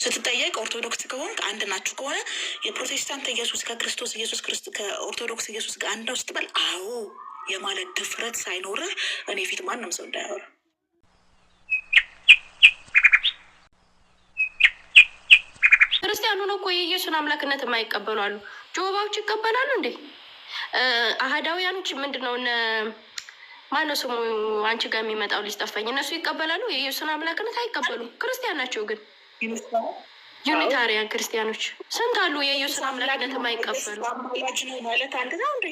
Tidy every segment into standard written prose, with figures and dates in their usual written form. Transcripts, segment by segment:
ስትጠየቅ ኦርቶዶክስ ከሆንክ አንድ ናችሁ ከሆነ የፕሮቴስታንት ኢየሱስ ከክርስቶስ ኢየሱስ ከኦርቶዶክስ ኢየሱስ ጋር አንድ ነው ስትበል አዎ የማለት ድፍረት ሳይኖርህ እኔ ፊት ማንም ሰው እንዳያወራ። ክርስቲያኑ ነው እኮ የኢየሱስን አምላክነት የማይቀበሉ አሉ። ጆባዎች ይቀበላሉ እንዴ? አህዳውያኖች ምንድነው? ማነው ስሙ አንቺ ጋር የሚመጣው ልጅ ጠፋኝ። እነሱ ይቀበላሉ፣ የኢየሱስን አምላክነት አይቀበሉም። ክርስቲያን ናቸው ግን ዩኒታሪያን ክርስቲያኖች ስንት አሉ የኢየሱስን አምላክነት የማይቀበሉ። ማለት አንድ ነው እንዴ?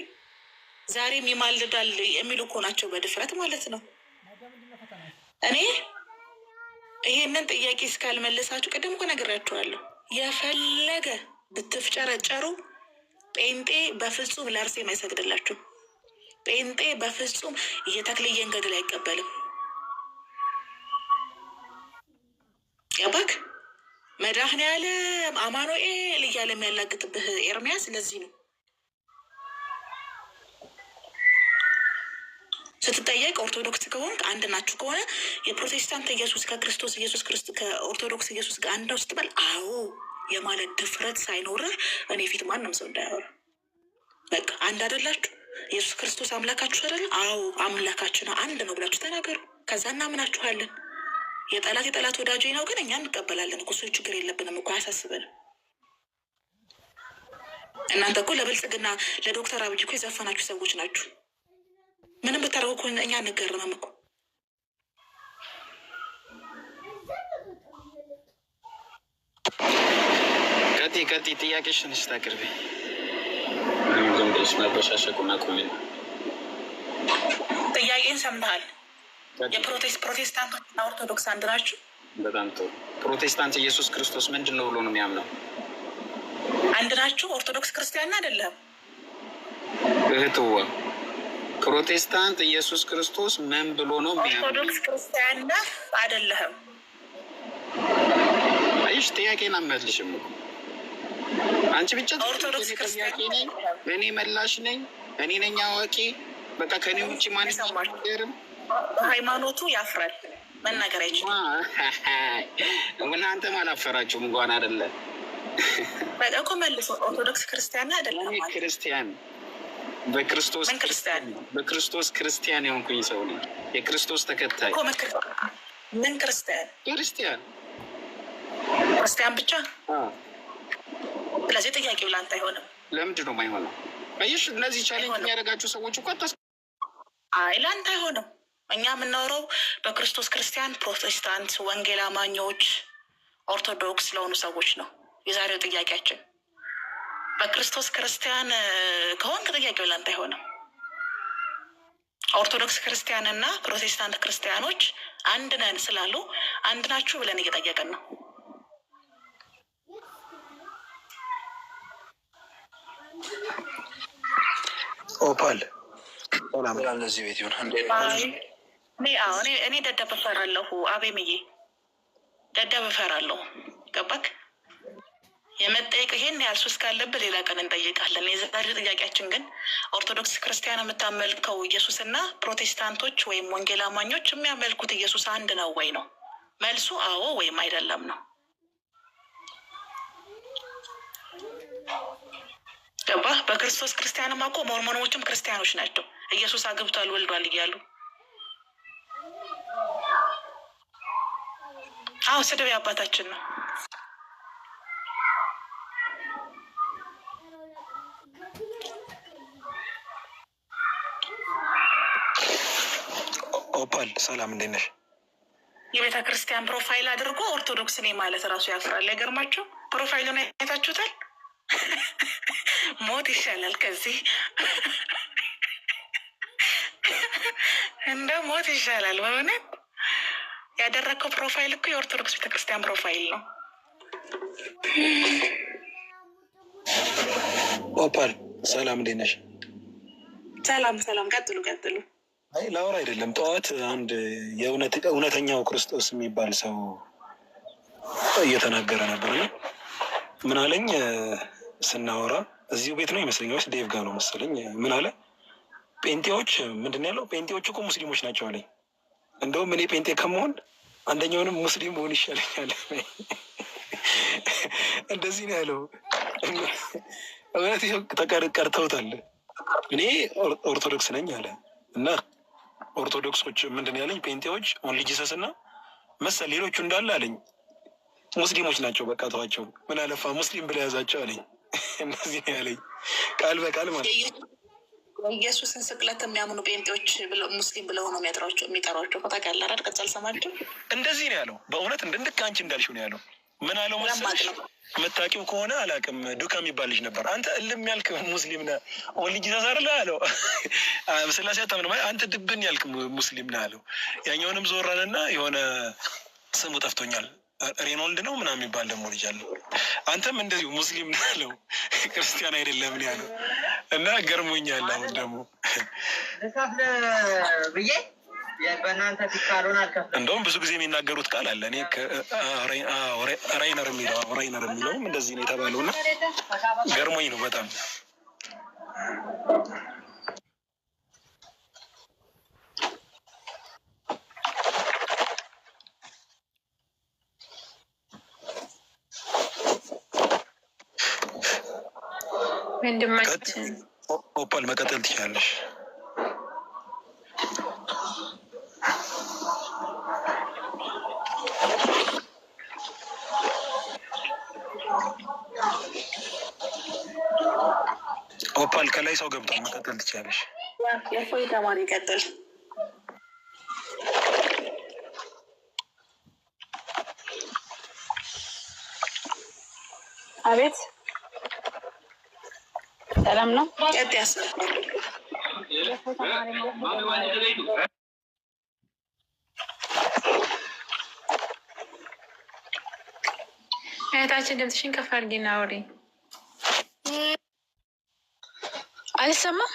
ዛሬም ይማልዳል የሚሉ እኮ ናቸው በድፍረት ማለት ነው። እኔ ይሄንን ጥያቄ እስካልመለሳችሁ ቅድም እኮ ነግራችኋለሁ። የፈለገ ብትፍጨረጨሩ ጴንጤ በፍጹም ለአርሴማ አይሰግድላችሁ። ጴንጤ በፍጹም የተክልዬን ገድል አይቀበልም። ያባክ መድኃኔዓለም አማኑኤል እያለ የሚያላግጥብህ ኤርሚያስ ለዚህ ነው። ስትጠየቅ ኦርቶዶክስ ከሆንክ አንድ ናችሁ ከሆነ የፕሮቴስታንት ኢየሱስ ከክርስቶስ ኢየሱስ ከኦርቶዶክስ ኢየሱስ ጋር አንድ ነው ስትበል አዎ የማለት ድፍረት ሳይኖርህ እኔ ፊት ማንም ሰው እንዳያወራ። በቃ አንድ አይደላችሁ? ኢየሱስ ክርስቶስ አምላካችሁ አይደለ? አዎ አምላካችን አንድ ነው ብላችሁ ተናገሩ። ከዛ እናምናችኋለን። የጠላት ወዳጅ ነው ግን እኛ እንቀበላለን እኮ። እሱ ችግር የለብንም እኮ አያሳስበንም። እናንተ እኮ ለብልጽግና ለዶክተር አብይ እኮ የዘፈናችሁ ሰዎች ናችሁ። ምንም ብታደርጉ እኮ እኛ እንገረምም እኮ። ቀጥ ጥያቄሽን ስታቅርቢ ዝም ብለሽ መበሻሸቁና ቁሚ። ጥያቄን ሰምተሃል? የፕሮቴስታንቶችና ኦርቶዶክስ አንድ ናችሁ? በጣም ጥሩ። ፕሮቴስታንት ኢየሱስ ክርስቶስ ምንድን ነው ብሎ ነው የሚያምነው? አንድ ናችሁ? ኦርቶዶክስ ክርስቲያን አይደለም እህትዋ። ፕሮቴስታንት ኢየሱስ ክርስቶስ ምን ብሎ ነው የሚያምነው? ኦርቶዶክስ ክርስቲያን አይደለህም። አይሽ ጥያቄን አመልሽም እኮ አንቺ ብቻ ኦርቶዶክስ ክርስቲያን ነኝ እኔ መላሽ ነኝ እኔ ነኝ አዋቂ በቃ ከኔ ውጭ ማን ይሰማሽም። ሃይማኖቱ ያፍራል መናገር አይችልም። እናንተም አላፈራችሁም እንኳን አይደለ በቃ እኮ መልሶ ኦርቶዶክስ ክርስቲያን አይደለም ማለት ክርስቲያን በክርስቶስ ክርስቲያን የሆንኩኝ ሰው ነኝ። የክርስቶስ ተከታይ ምን ክርስቲያን ብቻ። ስለዚህ ጥያቄው ለአንተ አይሆንም። ለምንድን ነው የማይሆነው? አየሽ እነዚህ ቻሌንጅ የሚያደርጋችሁ ሰዎች እኮ አይ ለአንተ አይሆንም። እኛ የምናወራው በክርስቶስ ክርስቲያን፣ ፕሮቴስታንት፣ ወንጌል አማኞች፣ ኦርቶዶክስ ለሆኑ ሰዎች ነው የዛሬው ጥያቄያችን። በክርስቶስ ክርስቲያን ከሆንክ ጥያቄው ለአንተ አይሆንም። ኦርቶዶክስ ክርስቲያን እና ፕሮቴስታንት ክርስቲያኖች አንድ ነን ስላሉ አንድ ናችሁ ብለን እየጠየቅን ነው። ኦፓል ለዚህ ቤት ይሆን እኔ ደደብ እፈራለሁ። አቤምዬ ደደብ እፈራለሁ። ገባክ? የመጠየቅ ይሄን ያህል ሱስ ካለብህ ሌላ ቀን እንጠይቃለን። የዛሬው ጥያቄያችን ግን ኦርቶዶክስ ክርስቲያን የምታመልከው ኢየሱስና ፕሮቴስታንቶች ወይም ወንጌል አማኞች የሚያመልኩት ኢየሱስ አንድ ነው ወይ ነው መልሱ። አዎ ወይም አይደለም ነው። ገባህ? በክርስቶስ ክርስቲያንም እኮ ሞርሞኖችም ክርስቲያኖች ናቸው። ኢየሱስ አግብቷል ወልዷል እያሉ አዎ ስድብ አባታችን ነው። ኦፓል ሰላም እንዴት ነሽ? የቤተ ክርስቲያን ፕሮፋይል አድርጎ ኦርቶዶክስ ነኝ ማለት ራሱ ያፍራል። አይገርማችሁ? ፕሮፋይሉን አይታችሁታል? ሞት ይሻላል ከዚህ እንደ ሞት ይሻላል። በእውነት ያደረግከው ፕሮፋይል እኮ የኦርቶዶክስ ቤተክርስቲያን ፕሮፋይል ነው። ኦፓል ሰላም እንዴት ነሽ? ሰላም ቀጥሉ። አይ ላወራ አይደለም። ጠዋት አንድ እውነተኛው ክርስቶስ የሚባል ሰው እየተናገረ ነበር ነው ምን አለኝ ስናወራ እዚሁ ቤት ነው ይመስለኛል ወይስ ዴቭ ጋር ነው መሰለኝ። ምን አለ ጴንጤዎች ምንድን ያለው ጴንጤዎች እኮ ሙስሊሞች ናቸው አለኝ። እንደውም እኔ ጴንጤ ከመሆን አንደኛውንም ሙስሊም መሆን ይሻለኛል። እንደዚህ ነው ያለው። እውነት ቀርተውታል። እኔ ኦርቶዶክስ ነኝ አለ እና ኦርቶዶክሶች ምንድን ያለኝ ጴንጤዎች ኦንሊ ጂሰስ እና መሰል ሌሎቹ እንዳለ አለኝ ሙስሊሞች ናቸው። በቃ ተዋቸው፣ ምን አለፋ ሙስሊም ብለ ያዛቸው አለኝ። እንደዚህ ነው ያለኝ ቃል በቃል ማለት ኢየሱስን ስቅለት የሚያምኑ ጴንጤዎች ሙስሊም ብለው ነው የሚጠሯቸው። ታውቃለህ አይደል? ቀጽል ሰማቸው። እንደዚህ ነው ያለው። በእውነት እንድንክ አንቺ እንዳልሽው ነው ያለው። ምን አለው መሰለሽ? መታቂው ከሆነ አላውቅም፣ ዱካ የሚባል ልጅ ነበር። አንተ እልም ያልክ ሙስሊም ነህ ኦንሊ ጂሰስ አይደለ አለው። ስላሴ አታምንም አንተ ድብን ያልክ ሙስሊም ነህ አለው። ያኛውንም ዞራንና የሆነ ስሙ ጠፍቶኛል ሬኖልድ ነው ምናምን የሚባል ደግሞ ልጅ አለ። አንተም እንደዚሁ ሙስሊም ነህ አለው። ክርስቲያን አይደለም ነው ያለው እና ገርሞኛል። አሁን ደግሞ ብዬ በእናንተ ፊካሉን አልከፍልም። እንደውም ብዙ ጊዜ የሚናገሩት ቃል አለ። እኔ ራይነር የሚለውም እንደዚህ ነው የተባለው እና ገርሞኝ ነው በጣም። ወንድማችን ኦፓል መቀጠል ትችላለሽ። ኦፓል ከላይ ሰው ገብቷል። መቀጠል ትችላለሽ። የፎይ ተማሪ ይቀጥል። አቤት ሰላም ነው። ቀጥያስ እህታችን ድምፅሽን ከፍ አድርጊና አውሪ። አይሰማም?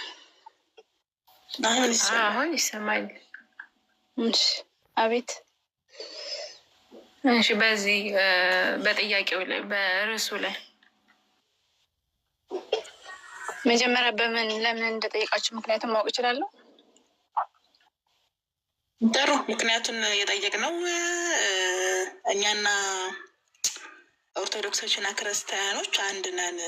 አሁን ይሰማል። አቤት። እሺ፣ በዚህ በጥያቄው ላይ በርዕሱ ላይ መጀመሪያ ለምን እንደጠየቃችሁ ምክንያቱም ማወቅ እችላለሁ? ጥሩ። ምክንያቱን የጠየቅነው እኛና ኦርቶዶክሶችና ክርስቲያኖች አንድ ነን፣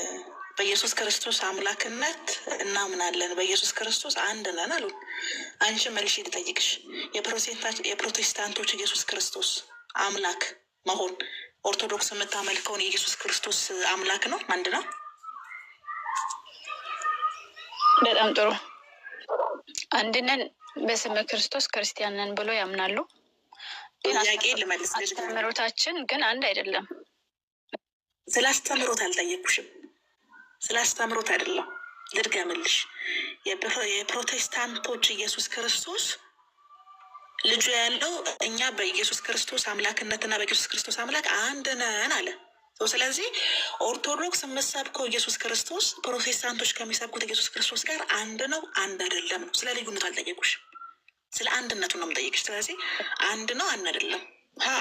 በኢየሱስ ክርስቶስ አምላክነት እናምናለን፣ በኢየሱስ ክርስቶስ አንድ ነን አሉን። አንቺ መልሼ ልጠይቅሽ፣ የፕሮቴስታንቶች ኢየሱስ ክርስቶስ አምላክ መሆን ኦርቶዶክስ የምታመልከውን የኢየሱስ ክርስቶስ አምላክ ነው፣ አንድ ነው? በጣም ጥሩ። አንድ ነን፣ በስመ ክርስቶስ ክርስቲያን ነን ብሎ ያምናሉ። ጥያቄ ልመልስ። አስተምህሮታችን ግን አንድ አይደለም። ስለ አስተምህሮት አልጠየኩሽም። ስለ አስተምህሮት አይደለም፣ ልድገምልሽ። የፕሮቴስታንቶች ኢየሱስ ክርስቶስ ልጁ ያለው እኛ በኢየሱስ ክርስቶስ አምላክነትና በኢየሱስ ክርስቶስ አምላክ አንድ ነን አለ። ስለዚህ ኦርቶዶክስ የምሰብከው ኢየሱስ ክርስቶስ ፕሮቴስታንቶች ከሚሰብኩት ኢየሱስ ክርስቶስ ጋር አንድ ነው አንድ አይደለም ነው። ስለ ልዩነቱ አልጠየቁሽም፣ ስለ አንድነቱ ነው የምጠይቅሽ። ስለዚህ አንድ ነው አንድ አይደለም።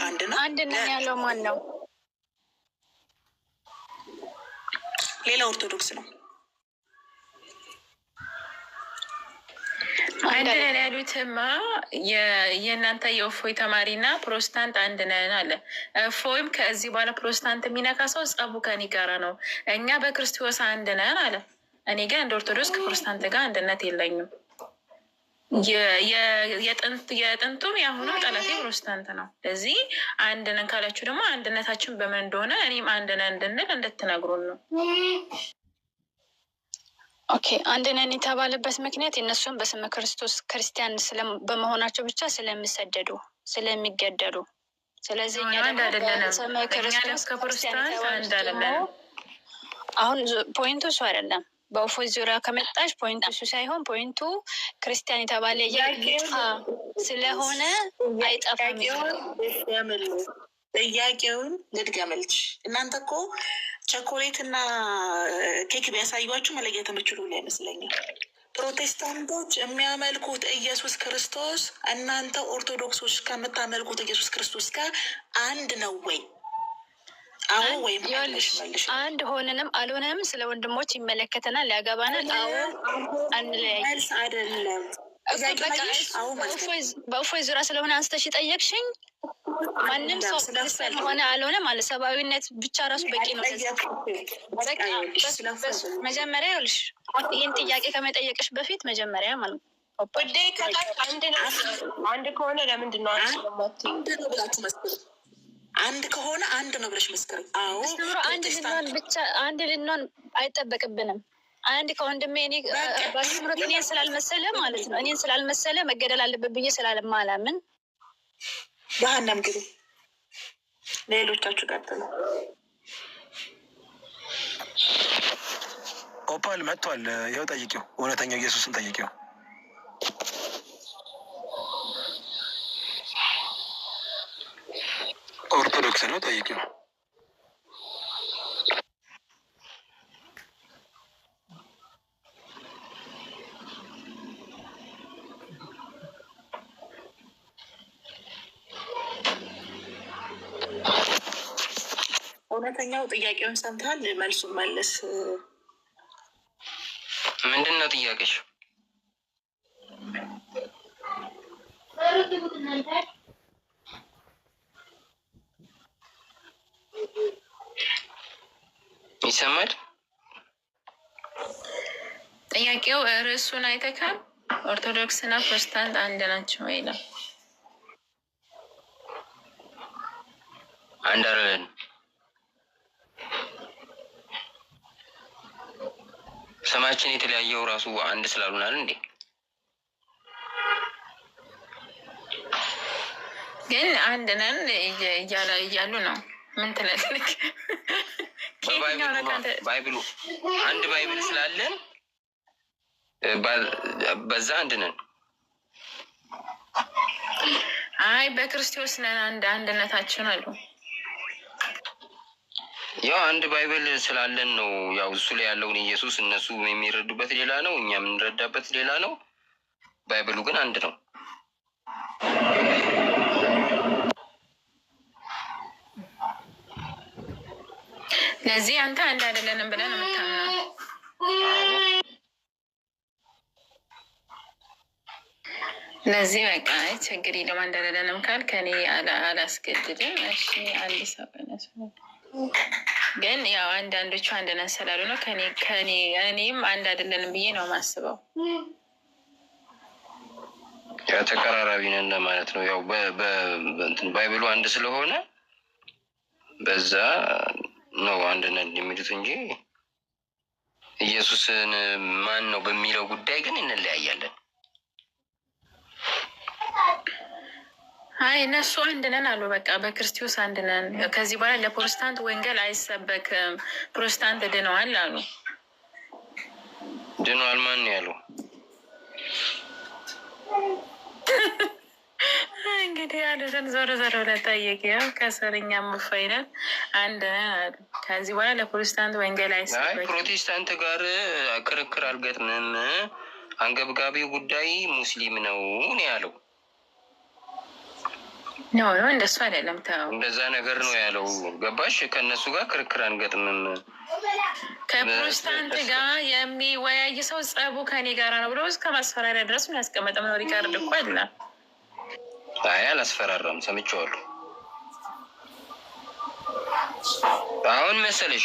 አንድ ነው። አንድ ነን ያለው ማን ነው? ሌላ ኦርቶዶክስ ነው። አንድ ነን ያሉትማ የእናንተ የእፎይ ተማሪና ፕሮቴስታንት አንድ ነን አለ። እፎይም ከዚህ በኋላ ፕሮቴስታንት የሚነካ ሰው ጸቡ ከኔ ጋራ ነው፣ እኛ በክርስቶስ አንድ ነን አለ። እኔ ግን እንደ ኦርቶዶክስ ከፕሮቴስታንት ጋር አንድነት የለኝም። የጥንቱም የአሁኑ ጠላቴ ፕሮቴስታንት ነው። ለዚህ አንድ ነን ካላችሁ ደግሞ አንድነታችን በምን እንደሆነ እኔም አንድ ነን እንድንል እንድትነግሩን ነው። ኦኬ፣ አንድ ነን የተባለበት ምክንያት የእነሱም በስመ ክርስቶስ ክርስቲያን በመሆናቸው ብቻ ስለሚሰደዱ ስለሚገደሉ። ስለዚህ እኛ ደግሞ ስመ ክርስቶስ ከፕሮቴስታንት አንድ አይደለንም። አሁን ፖይንቱ እሱ አይደለም። በእፎይ ዙሪያ ከመጣሽ ፖይንቱ እሱ ሳይሆን ፖይንቱ ክርስቲያን የተባለ ይጥፋ ስለሆነ አይጠፋም። ጥያቄውን ልድገምልሽ። እናንተ እኮ ቸኮሌት እና ኬክ ቢያሳዩችሁ መለየት የምችሉ ላይ ይመስለኛል። ፕሮቴስታንቶች የሚያመልኩት ኢየሱስ ክርስቶስ እናንተ ኦርቶዶክሶች ከምታመልኩት ኢየሱስ ክርስቶስ ጋር አንድ ነው ወይ? አዎ ወይም አንድ ሆነንም አልሆነንም ስለ ወንድሞች ይመለከተናል፣ ያገባናል። አዎ አንለያይ አይደለም። በእፎይ ዙሪያ ስለሆነ አንስተሽ ጠየቅሽኝ። ማንም ሰው ክርስቲያን ሆነ አልሆነ ማለት ሰብአዊነት ብቻ ራሱ በቂ ነው። መጀመሪያ ይኸውልሽ ይህን ጥያቄ ከመጠየቅሽ በፊት መጀመሪያ ማለት ነው ውዴ አንድ ከሆነ ለምንድን ነው አንድ ከሆነ አንድ ነው ብለሽ መስከረ? አዎ አንድ ልንሆን አይጠበቅብንም። አንድ ከወንድሜ እኔ ባስተምሮት እኔን ስላልመሰለ ማለት ነው እኔን ስላልመሰለ መገደል አለበት ብዬ ስላለማላምን ገሃነም ግቡ። ሌሎቻችሁ ቀጥሉ። ኦፓል መጥቷል። ይኸው ጠይቂው፣ እውነተኛው ኢየሱስን ጠይቂው። ኦርቶዶክስ ነው፣ ጠይቂው። እውነተኛው ጥያቄውን ሰምተሃል? መልሱን መልስ። ምንድን ነው ጥያቄሽ? ይሰማል? ጥያቄው ርዕሱን አይተካል። ኦርቶዶክስና ፕሮቴስታንት አንድ ናቸው ወይ ነው? አንድ አይደለም። ስማችን የተለያየው ራሱ አንድ ስላሉናል እንዴ? ግን አንድ ነን እያሉ ነው። ምን ትላለህ? ባይብሉ አንድ ባይብል ስላለን በዛ አንድ ነን። አይ በክርስቶስ ነን አንድነታችን አሉ። ያው አንድ ባይብል ስላለን ነው። ያው እሱ ላይ ያለውን ኢየሱስ እነሱ የሚረዱበት ሌላ ነው፣ እኛ የምንረዳበት ሌላ ነው። ባይብሉ ግን አንድ ነው። ለዚህ አንተ አንድ አይደለንም ብለን የምታምነው? ለዚህ በቃ ችግር የለም። አንድ አይደለንም ካል ከኔ አላስገድድም። እሺ አንድ ሰው ግን ያው አንዳንዶቹ አንድ ነን ስላሉ ነው። እኔም አንድ አይደለንም ብዬ ነው የማስበው። ያው ተቀራራቢ ነን ማለት ነው። ያው ባይብሉ አንድ ስለሆነ በዛ ነው አንድ ነን የሚሉት እንጂ ኢየሱስን ማን ነው በሚለው ጉዳይ ግን እንለያያለን። አይ እነሱ አንድ ነን አሉ። በቃ በክርስቶስ አንድ ነን። ከዚህ በኋላ ለፕሮቴስታንት ወንጌል አይሰበክም፣ ፕሮቴስታንት ድነዋል አሉ። ድነዋል ማን ያለው? እንግዲህ ያሉትን ዞሮ ብለን ጠየቅ። ያው ከሰርኛ ሙፋይነን አንድ ነን አሉ። ከዚህ በኋላ ለፕሮቴስታንት ወንጌል አይሰበክም። ፕሮቴስታንት ጋር ክርክር አልገጥምም፣ አንገብጋቢው ጉዳይ ሙስሊም ነው ያለው። ኖ እንደሱ አይደለም። ተው እንደዛ ነገር ነው ያለው። ገባሽ? ከእነሱ ጋር ክርክር አንገጥምም። ከፕሮቴስታንት ጋር የሚወያይ ሰው ጸቡ ከኔ ጋር ነው ብሎ እስከ ማስፈራሪያ ድረስ ነው ያስቀመጠም ነው። ሪካርድ እኮ አለ። አይ አላስፈራራም፣ ሰምቼዋለሁ። አሁን መሰለሽ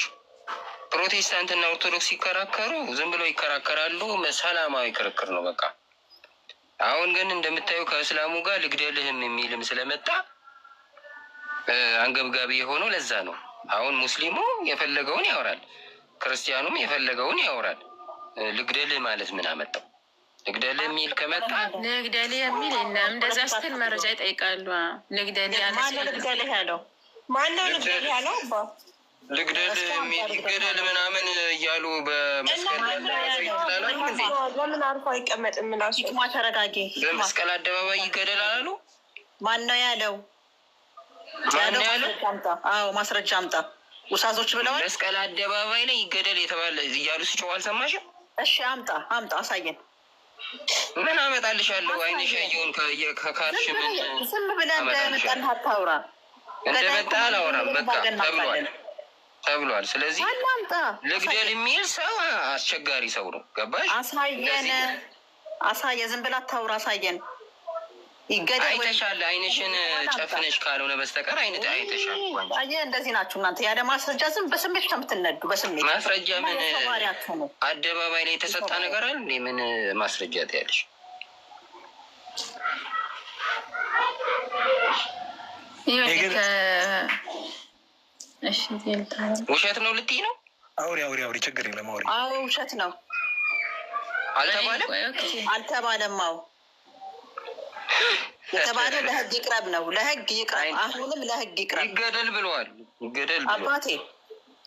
ፕሮቴስታንትና ኦርቶዶክስ ሲከራከሩ ዝም ብለው ይከራከራሉ። ሰላማዊ ክርክር ነው በቃ። አሁን ግን እንደምታየው ከእስላሙ ጋር ልግደልህም የሚልም ስለመጣ አንገብጋቢ የሆነው ለዛ ነው። አሁን ሙስሊሙ የፈለገውን ያወራል፣ ክርስቲያኑም የፈለገውን ያወራል። ልግደልህ ማለት ምን አመጣው? ልግደልህ የሚል ከመጣ ልግደልህ የሚል የለም። እንደዛ ስትል መረጃ ይጠይቃሉ። ልግደልህ ያለ ልግደልህ ያለው ማነው? ልግደልህ ያለው ልግደልህ የሚል ይገደል ምናምን እያሉ በመስቀል ለምን አርፎ አይቀመጥም? ምላሱ ማ ተረጋጊ። በመስቀል አደባባይ ይገደል አላሉ? ማን ነው ያለው? አዎ ማስረጃ አምጣ። ውሳዞች ብለዋል። መስቀል አደባባይ ላይ ይገደል የተባለ እያሉ ሲጮህ አልሰማሽም? እሺ አምጣ አሳየን። ምን አመጣልሻለሁ? አይንሽ ያየውን ከካልሽ ምን ዝም ብለህ እንደመጣን አታውራ። እንደመጣ አላወራም። በቃ ተብሏል። ስለዚህ ልግደል የሚል ሰው አስቸጋሪ ሰው ነው። ገባሽ? አሳየ። ዝም ብላ አታውራ። አሳየን። ይገደል። አይተሻል፣ አይንሽን ጨፍነሽ ካልሆነ በስተቀር አይተሻል። እንደዚህ ናችሁ እናንተ ያለ ማስረጃ ዝም በስሜት ከምትነዱ በስሜት ማስረጃ ምን አደባባይ ላይ የተሰጣ ነገር አለ? ምን ማስረጃ ትያለሽ? ውሸት ነው ልትይ ነው? አውሪ ችግር የለም አውሪ። አዎ ውሸት ነው አልተባለም። አዎ የተባለ ለህግ ይቅረብ ነው። ለህግ ይቅረብ። አሁንም ለህግ ይቅረብ። ይገደል ብለዋል። አባቴ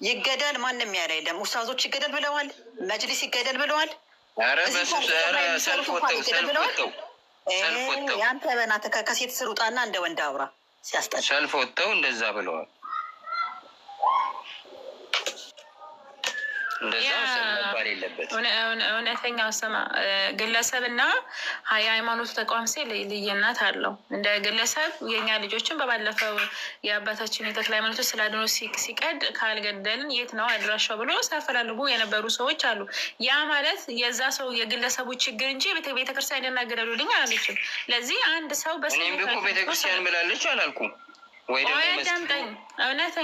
ይገደል። ማንም ያለ የለም። ኡስታዞች ይገደል ብለዋል። መጅሊስ ይገደል ብለዋል። ሰልፍ ወጥተው ያንተ በእናትህ ከሴት ስር ውጣና እንደ ወንድ አውራ። ሲያስጠላ ሰልፍ ወጥተው እንደዛ ብለዋል። እውነተኛው ስማ፣ ግለሰብና የሃይማኖቱ ተቋም ሲል ልዩነት አለው። እንደ ግለሰብ የኛ ልጆችን በባለፈው የአባታችን የተክለ ሃይማኖቶች ስላድኖ ሲቀድ ካልገደልን የት ነው አድራሻው ብሎ ሲያፈላልጉ የነበሩ ሰዎች አሉ። ያ ማለት የዛ ሰው የግለሰቡ ችግር እንጂ ቤተክርስቲያን እናገደሉልኝ አላለችም። ለዚህ አንድ ሰው እኔም ቢኮ ቤተክርስቲያን ብላለች አላልኩም ወይ ደግሞ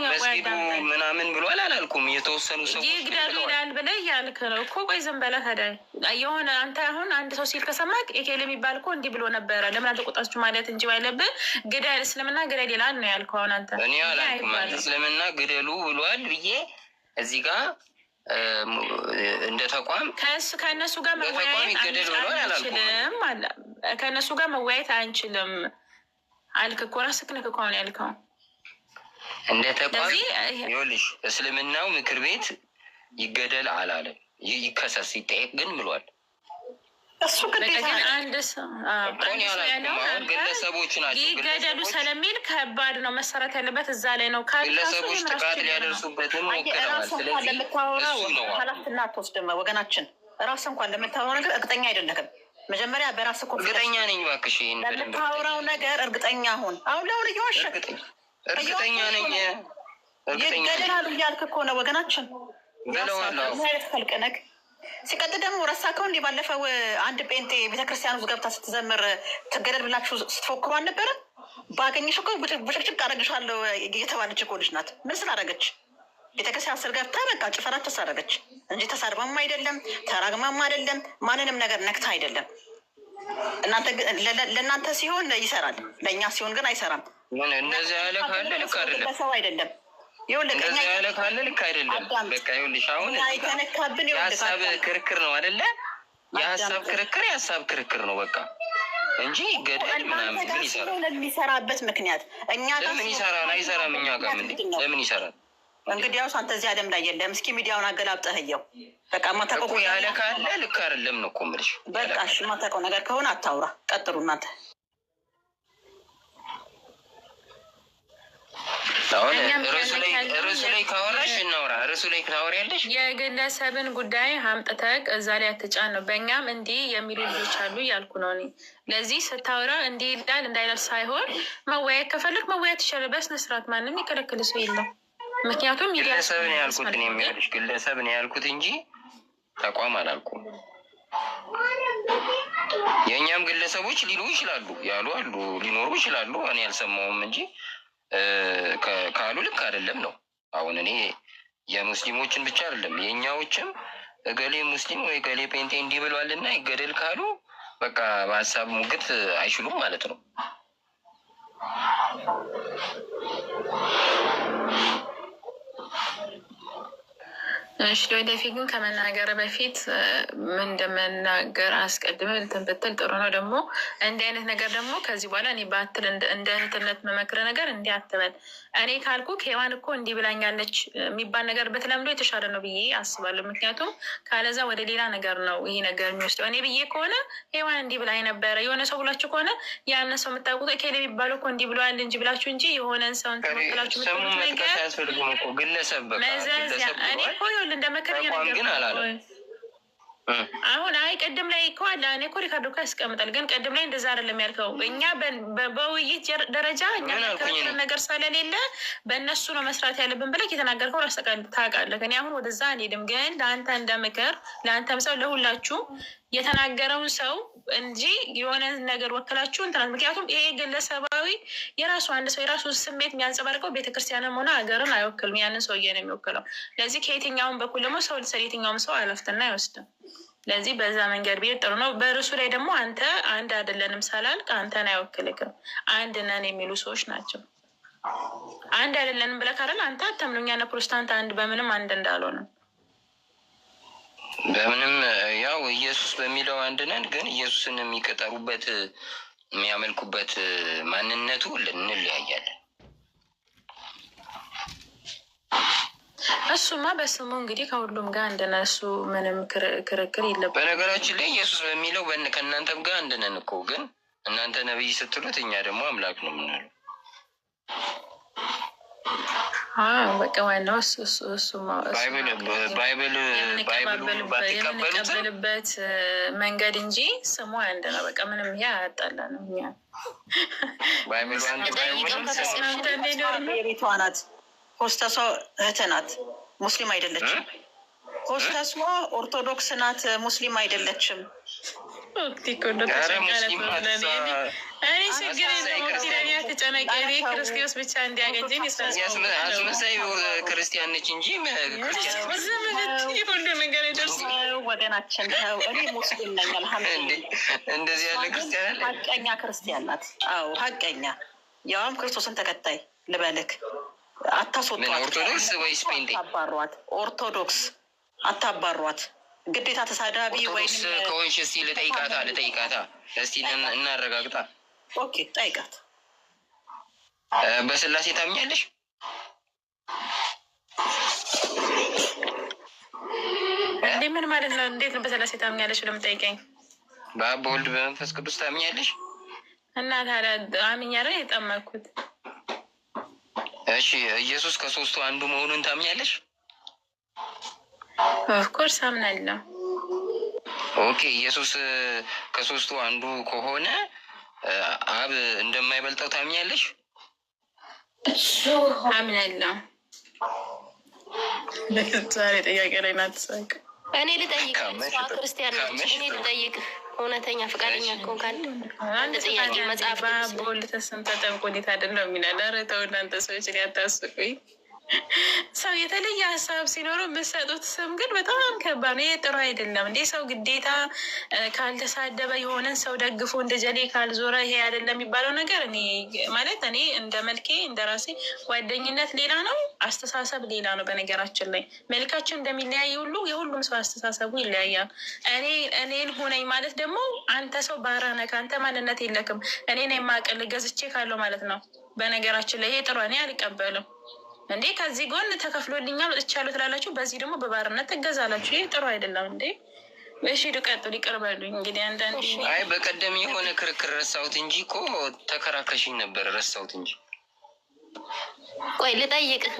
መስጊዱ ምናምን ብሏል አላልኩም። የተወሰኑ ሰዎች ይግደሉ ይላል ብለህ እያልክ ነው እኮ። ቆይ ዝም በላት ታዲያ። የሆነ አንተ አሁን አንድ ሰው ሲል ከሰማክ ኤኬል የሚባል እኮ እንዲህ ብሎ ነበረ ለምን አልተቆጣችሁ ማለት እንጂ ባይለብህ ግደል፣ እስልምና ግደል ይላል ነው ያልከው። አሁን አንተ እኔ አላልኩም እስልምና ግደሉ ብሏል ብዬ እዚህ ጋር እንደ ተቋም ከእነሱ ጋር መወያየት አንችልም አለ። ከእነሱ ጋር መወያየት አንችልም አልክ እኮ ራስህ ነህ እኮ አሁን ያልከው። እንደ ተቋም ይኸውልሽ እስልምናው ምክር ቤት ይገደል አላለም። ይከሰስ ይጠየቅ ግን ብሏል። እሱ ግዴታ አንድ ሰው ግለሰቦች ናቸው ይገደሉ ስለሚል ከባድ ነው። መሰረት ያለበት እዛ ላይ ነው። ግለሰቦች ጥቃት ሊያደርሱበትም ሞክረዋል። ስለዚህ ለምታወራው ኃላፊነት አትወስድም። ወገናችን ራስ እንኳን ለምታወራው ነገር እርግጠኛ አይደለህም። መጀመሪያ በራስ እርግጠኛ ነኝ እባክሽ። ለምታወራው ነገር እርግጠኛ ሁን። አሁን ለሁን እየዋሸክ እርግጠኛ ነኝ። ይገደላሉ እያልክ እኮ ነው ወገናችን። አይነት ፈልቅነክ ሲቀጥል ደግሞ ረሳከው እንዲህ ባለፈው አንድ ጴንጤ ቤተክርስቲያን ውስጥ ገብታ ስትዘምር ትገደል ብላችሁ ስትፎክሩ አልነበረ? ባገኘሽ እኮ ብጭቅጭቅ አረግሻለሁ የተባለች እኮ ልጅ ናት። ምን ስላደረገች? ቤተክርስቲያን ስር ገብታ በቃ ጭፈራ ተሳደረገች እንጂ ተሳድባም አይደለም ተራግማም አይደለም ማንንም ነገር ነክታ አይደለም። ለእናንተ ሲሆን ይሰራል፣ ለእኛ ሲሆን ግን አይሰራም። እንደዚህ ያለ ካለ ልክ አይደለም። ሰው አይደለም እንደዚህ ያለ ካለ ልክ አይደለም። በቃ ይኸውልሽ አሁን የሀሳብ ክርክር ነው አይደለ? የሀሳብ ክርክር ነው በቃ እንጂ ገደል ምናምን ምን ይሰራል? ለሚሰራበት ምክንያት እኛ ጋር ምን ይሰራል? አይሰራም። እኛ ጋር ለምን ይሰራል? እንግዲያውስ አንተ እዚህ ዓለም ላይ የለም። እስኪ ሚዲያውን አገላብጠህየው በቃ ማታውቀው ያለ ካለ ልክ አይደለም ነው እኮ የምልሽ። በቃ እሺ ማታውቀው ነገር ከሆነ አታውራ። ቀጥሉ እናንተ። አሁን ርዕሱ ላይ ካወራሽ እናውራ። ርዕሱ ላይ ታወሪያለሽ። የግለሰብን ጉዳይ አምጥተህ እዛ ላይ አትጫን ነው። በእኛም እንዲህ የሚሉ ልጆች አሉ እያልኩ ነው እኔ። ለዚህ ስታወራ እንዲህ ይላል እንዳይላል ሳይሆን መወያየት ከፈለግ መወያየት ይሻላል በስነ ስርዓት። ማንም ይከለክል ሰው የለም። ምክንያቱም ግለሰብን ያልኩት የሚያልሽ ግለሰብን ያልኩት እንጂ ተቋም አላልኩም። የእኛም ግለሰቦች ሊሉ ይችላሉ ያሉ አሉ ሊኖሩ ይችላሉ። እኔ ያልሰማውም እንጂ ካሉ ልክ አይደለም ነው። አሁን እኔ የሙስሊሞችን ብቻ አይደለም የእኛዎችም እገሌ ሙስሊም ወይ እገሌ ጴንጤ እንዲህ ብሏልና ይገደል ካሉ በቃ በሀሳብ ሙግት አይችሉም ማለት ነው። እሺ ወደፊት ግን ከመናገር በፊት ምን እንደምናገር አስቀድመህ እንትን ብትል ጥሩ ነው። ደግሞ እንዲህ አይነት ነገር ደግሞ ከዚህ በኋላ እኔ ባትል እንደ እህትነት መመክረ ነገር እንዲህ አትበል። እኔ ካልኩ ሔዋን እኮ እንዲህ ብላኛለች የሚባል ነገር በተለምዶ የተሻለ ነው ብዬ አስባለሁ። ምክንያቱም ካለዛ ወደ ሌላ ነገር ነው ይሄ ነገር የሚወስደው። እኔ ብዬ ከሆነ ሔዋን እንዲህ ብላኝ ነበረ የሆነ ሰው ብላችሁ ከሆነ ያን ሰው የምታውቁት ኬሌ የሚባለው እኮ እንዲህ ብለዋል እንጂ ብላችሁ እንጂ የሆነን ሰው እንትላችሁ ምትሉት ነገር ግለሰብ በቃ እኔ እኮ ይኸውልህ እንደመከረኝ ነገር አሁን አይ ቅድም ላይ እኮ አለ እኔ እኮ ሪካርዶ እኮ ያስቀምጣል። ግን ቅድም ላይ እንደዛ አይደለም ያልከው። እኛ በውይይት ደረጃ እኛ ከረክረን ነገር ስለሌለ በእነሱ ነው መስራት ያለብን ብለህ የተናገርከው ራስ ታውቃለህ። እኔ አሁን ወደዛ አንሄድም። ግን ለአንተ እንደ ምክር ለአንተም ሰው ለሁላችሁ የተናገረውን ሰው እንጂ የሆነ ነገር ወክላችሁ እንትናት። ምክንያቱም ይሄ ግለሰባዊ የራሱ አንድ ሰው የራሱ ስሜት የሚያንጸባርቀው ቤተክርስቲያንም ሆነ ሀገርን አይወክልም። ያንን ሰውዬ ነው የሚወክለው። ለዚህ ከየትኛውም በኩል ደግሞ ሰው ልሰር የትኛውም ሰው አለፍትና አይወስድም። ለዚህ በዛ መንገድ ብሄድ ጥሩ ነው። በርሱ ላይ ደግሞ አንተ አንድ አይደለንም ሳላልቅ አንተን አይወክልክም። አንድ ነን የሚሉ ሰዎች ናቸው። አንድ አይደለንም ብለህ ካረል አንተ አተምነኛና ፕሮቴስታንት አንድ በምንም አንድ እንዳልሆነ በምንም ያው ኢየሱስ በሚለው አንድ ነን። ግን ኢየሱስን የሚቀጠሩበት የሚያመልኩበት ማንነቱ እንለያያለን። እሱማ በስሙ እንግዲህ ከሁሉም ጋር እንደነሱ ምንም ክርክር የለብንም። በነገራችን ላይ ኢየሱስ በሚለው ከእናንተም ጋር አንድ ነን እኮ። ግን እናንተ ነብይ ስትሉት እኛ ደግሞ አምላክ ነው የምንለው። በቃ ዋናው ባይብል የምንቀበልበት መንገድ እንጂ ስሙ አንድ ነው። በቃ ምንም ይሄ አያጣላንም። እኛ ባይብል የቤቷ ናት። ሆስተሷ እህት ናት፣ ሙስሊም አይደለችም። ሆስተሷ ኦርቶዶክስ ናት፣ ሙስሊም አይደለችም። ክርስቶስ ብቻ እንዲያገኘኝ አስመሳይ ክርስቲያን ነች እንጂ ሁሉ ነገር ይደርስ ወገናችን። እኔ ሙስሊም ነኝ አልሐምዱሊላህ። እንደዚህ ያለ ክርስቲያን አለ። ሀቀኛ ክርስቲያን ናት። አዎ ሀቀኛ፣ ያውም ክርስቶስን ተከታይ ልበልክ። አታስወጧት። ኦርቶዶክስ ወይስ ፔንቴ? አታባሯት። ኦርቶዶክስ አታባሯት። ግዴታ ተሳዳቢ ወይም ከሆንሽ እስቲ ልጠይቃታ እስቲ እናረጋግጣ። ኦኬ ጠይቃት። በስላሴ ታምኛለሽ? እንዴ ምን ማለት ነው? እንዴት ነው በስላሴ ታምኛለሽ ብለህ የምጠይቀኝ? በአብ በወልድ በመንፈስ ቅዱስ ታምኛለሽ? እና ታዲያ አምኛለሁ የጠመኩት። እሺ ኢየሱስ ከሶስቱ አንዱ መሆኑን ታምኛለሽ? ኦፍኮርስ አምናለሁ። ኦኬ ኢየሱስ ከሶስቱ አንዱ ከሆነ አብ እንደማይበልጠው ታምኛለሽ? አምናለሁ። ዛሬ ጥያቄ ላይ ናት። እኔ ልጠይቅ፣ ክርስቲያን ነች። እኔ ልጠይቅ፣ እውነተኛ ፈቃደኛ ከሆንክ አንድ ጥያቄ። መጽሐፍ በወልድ ተስም ተጠምቆ እንዴት አይደለም የሚላል። ኧረ ተው እናንተ ሰዎች ያታስቁኝ። ሰው የተለየ ሀሳብ ሲኖረው የምትሰጡት ስም ግን በጣም ከባድ ነው። ይህ ጥሩ አይደለም። እንዴ ሰው ግዴታ ካልተሳደበ የሆነን ሰው ደግፎ እንደ ጀሌ ካልዞረ ይሄ አይደለም የሚባለው ነገር። እኔ ማለት እኔ እንደ መልኬ እንደ ራሴ ጓደኝነት ሌላ ነው፣ አስተሳሰብ ሌላ ነው። በነገራችን ላይ መልካችን እንደሚለያይ ሁሉ የሁሉም ሰው አስተሳሰቡ ይለያያል። እኔን ሆነኝ ማለት ደግሞ አንተ ሰው ባሪያ ነህ፣ አንተ ማንነት የለክም። እኔን የማቅል ገዝቼ ካለው ማለት ነው። በነገራችን ላይ ይሄ ጥሩ እኔ አልቀበልም። እንዴ ከዚህ ጎን ተከፍሎልኛል መጥቻለሁ ትላላችሁ፣ በዚህ ደግሞ በባርነት ትገዛላችሁ። ይህ ጥሩ አይደለም። እንዴ እሺ ልቀጥል፣ ይቅር በሉኝ። እንግዲህ አንዳንድ አይ በቀደም የሆነ ክርክር ረሳሁት እንጂ እኮ ተከራከሽኝ ነበር፣ ረሳሁት እንጂ። ቆይ ልጠይቅህ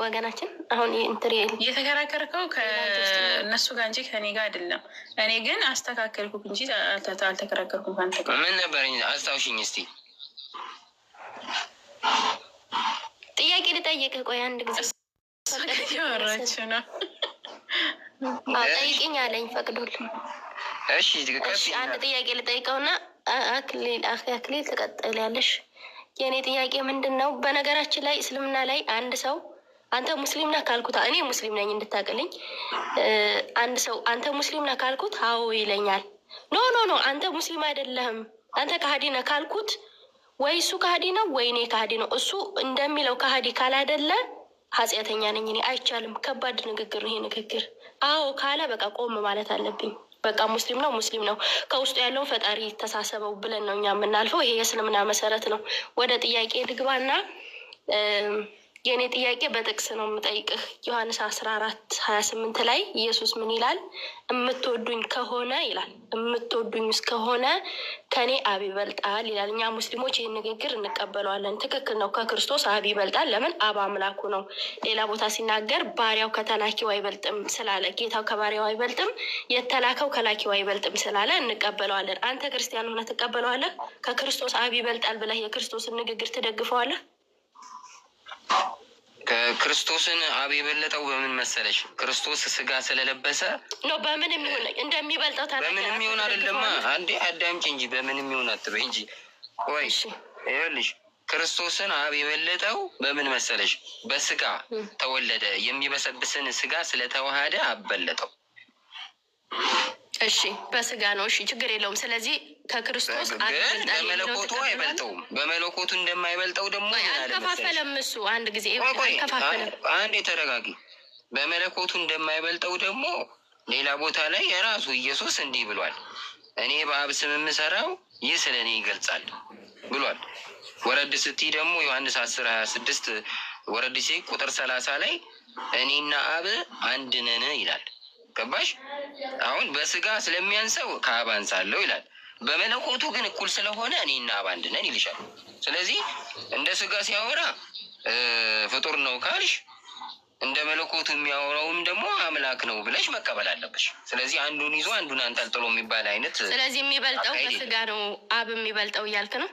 ወገናችን፣ አሁን እንትሪ እየተከራከርከው ከእነሱ ጋር እንጂ ከኔ ጋር አይደለም። እኔ ግን አስተካከልኩ እንጂ አልተከራከርኩም ከአንተ ጋር። ምን ነበር አስታውሽኝ እስቲ። ጥያቄ ልጠይቅህ። ቆይ አንድ ጊዜ ያወራችሁ ነው። ጠይቅኝ አለኝ ፈቅዶል። እሺ አንድ ጥያቄ ልጠይቀውና አክሊል ትቀጥላለሽ። የእኔ ጥያቄ ምንድን ነው? በነገራችን ላይ እስልምና ላይ አንድ ሰው አንተ ሙስሊም ነህ ካልኩት፣ እኔ ሙስሊም ነኝ እንድታቅልኝ፣ አንድ ሰው አንተ ሙስሊም ነህ ካልኩት አዎ ይለኛል። ኖ አንተ ሙስሊም አይደለህም አንተ ከሃዲ ነህ ካልኩት ወይ እሱ ከሃዲ ነው ወይ እኔ ከሃዲ ነው። እሱ እንደሚለው ከሃዲ ካላደለ ኃጢአተኛ ነኝ እኔ። አይቻልም። ከባድ ንግግር ነው ይሄ ንግግር። አዎ ካለ በቃ ቆም ማለት አለብኝ። በቃ ሙስሊም ነው፣ ከውስጡ ያለውን ፈጣሪ ተሳሰበው ብለን ነው እኛ የምናልፈው። ይሄ የእስልምና መሰረት ነው። ወደ ጥያቄ ልግባና የእኔ ጥያቄ በጥቅስ ነው የምጠይቅህ። ዮሐንስ 14:28 ላይ ኢየሱስ ምን ይላል? የምትወዱኝ ከሆነ ይላል፣ የምትወዱኝ እስከሆነ ከኔ አብ ይበልጣል ይላል። እኛ ሙስሊሞች ይህን ንግግር እንቀበለዋለን። ትክክል ነው። ከክርስቶስ አብ ይበልጣል። ለምን? አብ አምላኩ ነው። ሌላ ቦታ ሲናገር ባሪያው ከተላኪው አይበልጥም ስላለ፣ ጌታው ከባሪያው አይበልጥም፣ የተላከው ከላኪው አይበልጥም ስላለ እንቀበለዋለን። አንተ ክርስቲያን ሆነህ ትቀበለዋለህ? ከክርስቶስ አብ ይበልጣል ብለህ የክርስቶስን ንግግር ትደግፈዋለህ? ከክርስቶስን አብ የበለጠው በምን መሰለሽ? ክርስቶስ ስጋ ስለለበሰ ነው። በምን የሚሆን እንደሚበልጠው ታዲያ በምን የሚሆን አይደለማ። አንዴ አዳምጪ እንጂ በምን የሚሆን አትበይ እንጂ። ወይ ይኸውልሽ ክርስቶስን አብ የበለጠው በምን መሰለሽ? በስጋ ተወለደ። የሚበሰብስን ስጋ ስለተዋሃደ አብ በለጠው። እሺ በስጋ ነው። እሺ ችግር የለውም። ስለዚህ ከክርስቶስ በመለኮቱ አይበልጠውም። በመለኮቱ እንደማይበልጠው ደግሞ አልከፋፈለም። እሱ አንድ ጊዜ አልከፋፈለም። አንድ የተረጋጊ። በመለኮቱ እንደማይበልጠው ደግሞ ሌላ ቦታ ላይ የራሱ ኢየሱስ እንዲህ ብሏል። እኔ በአብ ስም የምሰራው ይህ ስለ እኔ ይገልጻል ብሏል። ወረድ ስትይ ደግሞ ዮሐንስ 10:26 ወረድ ሲ ቁጥር 30 ላይ እኔና አብ አንድ ነን ይላል። ገባሽ? አሁን በስጋ ስለሚያንሰው ከአብ አንሳለሁ ይላል። በመለኮቱ ግን እኩል ስለሆነ እኔና አብ አንድ ነን ይልሻል። ስለዚህ እንደ ስጋ ሲያወራ ፍጡር ነው ካልሽ፣ እንደ መለኮቱ የሚያወራውም ደግሞ አምላክ ነው ብለሽ መቀበል አለብሽ። ስለዚህ አንዱን ይዞ አንዱን አንጠልጥሎ የሚባል አይነት ስለዚህ የሚበልጠው በስጋ ነው አብ የሚበልጠው እያልክ ነው?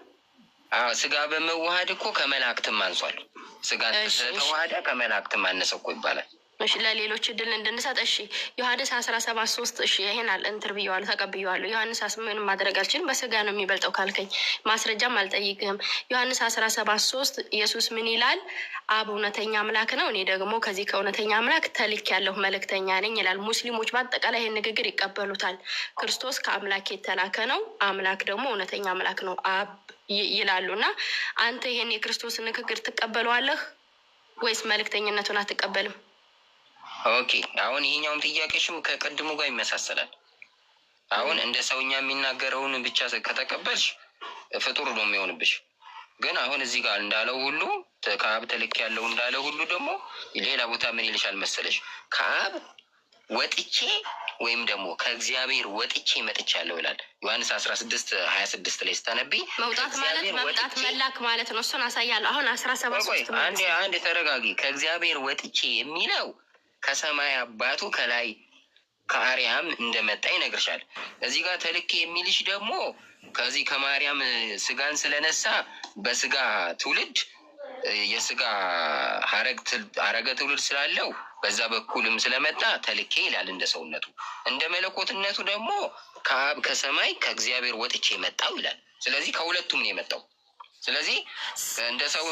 ስጋ በመዋሃድ እኮ ከመላእክትም አንሷል። ስጋ ስለተዋሃደ ከመላእክትም አነሰ እኮ ይባላል። እሺ ለሌሎች እድል እንድንሰጥ። እሺ ዮሐንስ 17:3 እሺ ይሄን እንትን ብየዋለሁ፣ ተቀብየዋለሁ። ዮሐንስ ምንም ማድረግ አልችልም። በስጋ ነው የሚበልጠው ካልከኝ ማስረጃም አልጠይቅህም። ዮሐንስ 17:3 ኢየሱስ ምን ይላል? አብ እውነተኛ አምላክ ነው፣ እኔ ደግሞ ከዚህ ከእውነተኛ አምላክ ተልክ ያለሁ መልእክተኛ ነኝ ይላል። ሙስሊሞች በአጠቃላይ ይህን ንግግር ይቀበሉታል። ክርስቶስ ከአምላክ የተላከ ነው፣ አምላክ ደግሞ እውነተኛ አምላክ ነው አብ ይላሉ። እና አንተ ይሄን የክርስቶስ ንግግር ትቀበለዋለህ ወይስ መልእክተኝነቱን አትቀበልም? ኦኬ አሁን ይሄኛውም ጥያቄሽም ከቀድሞ ጋር ይመሳሰላል። አሁን እንደ ሰውኛ የሚናገረውን ብቻ ከተቀበልሽ ፍጡር ነው የሚሆንብሽ። ግን አሁን እዚህ ጋር እንዳለው ሁሉ ከአብ ተልክ ያለው እንዳለ ሁሉ ደግሞ ሌላ ቦታ ምን ይልሻል መሰለሽ? ከአብ ወጥቼ ወይም ደግሞ ከእግዚአብሔር ወጥቼ መጥቻለሁ ይላል። ዮሐንስ 16:26 ላይ ስታነቢ መውጣት ማለት መምጣት መላክ ማለት ነው። እሱን አሳያለሁ። አሁን 17 አንድ ተረጋጊ። ከእግዚአብሔር ወጥቼ የሚለው ከሰማይ አባቱ ከላይ ከአርያም እንደመጣ ይነግርሻል። እዚህ ጋር ተልኬ የሚልሽ ደግሞ ከዚህ ከማርያም ስጋን ስለነሳ በስጋ ትውልድ የስጋ ሀረገ ትውልድ ስላለው በዛ በኩልም ስለመጣ ተልኬ ይላል እንደ ሰውነቱ። እንደ መለኮትነቱ ደግሞ ከአብ ከሰማይ ከእግዚአብሔር ወጥቼ መጣው ይላል። ስለዚህ ከሁለቱም ነው የመጣው። ስለዚህ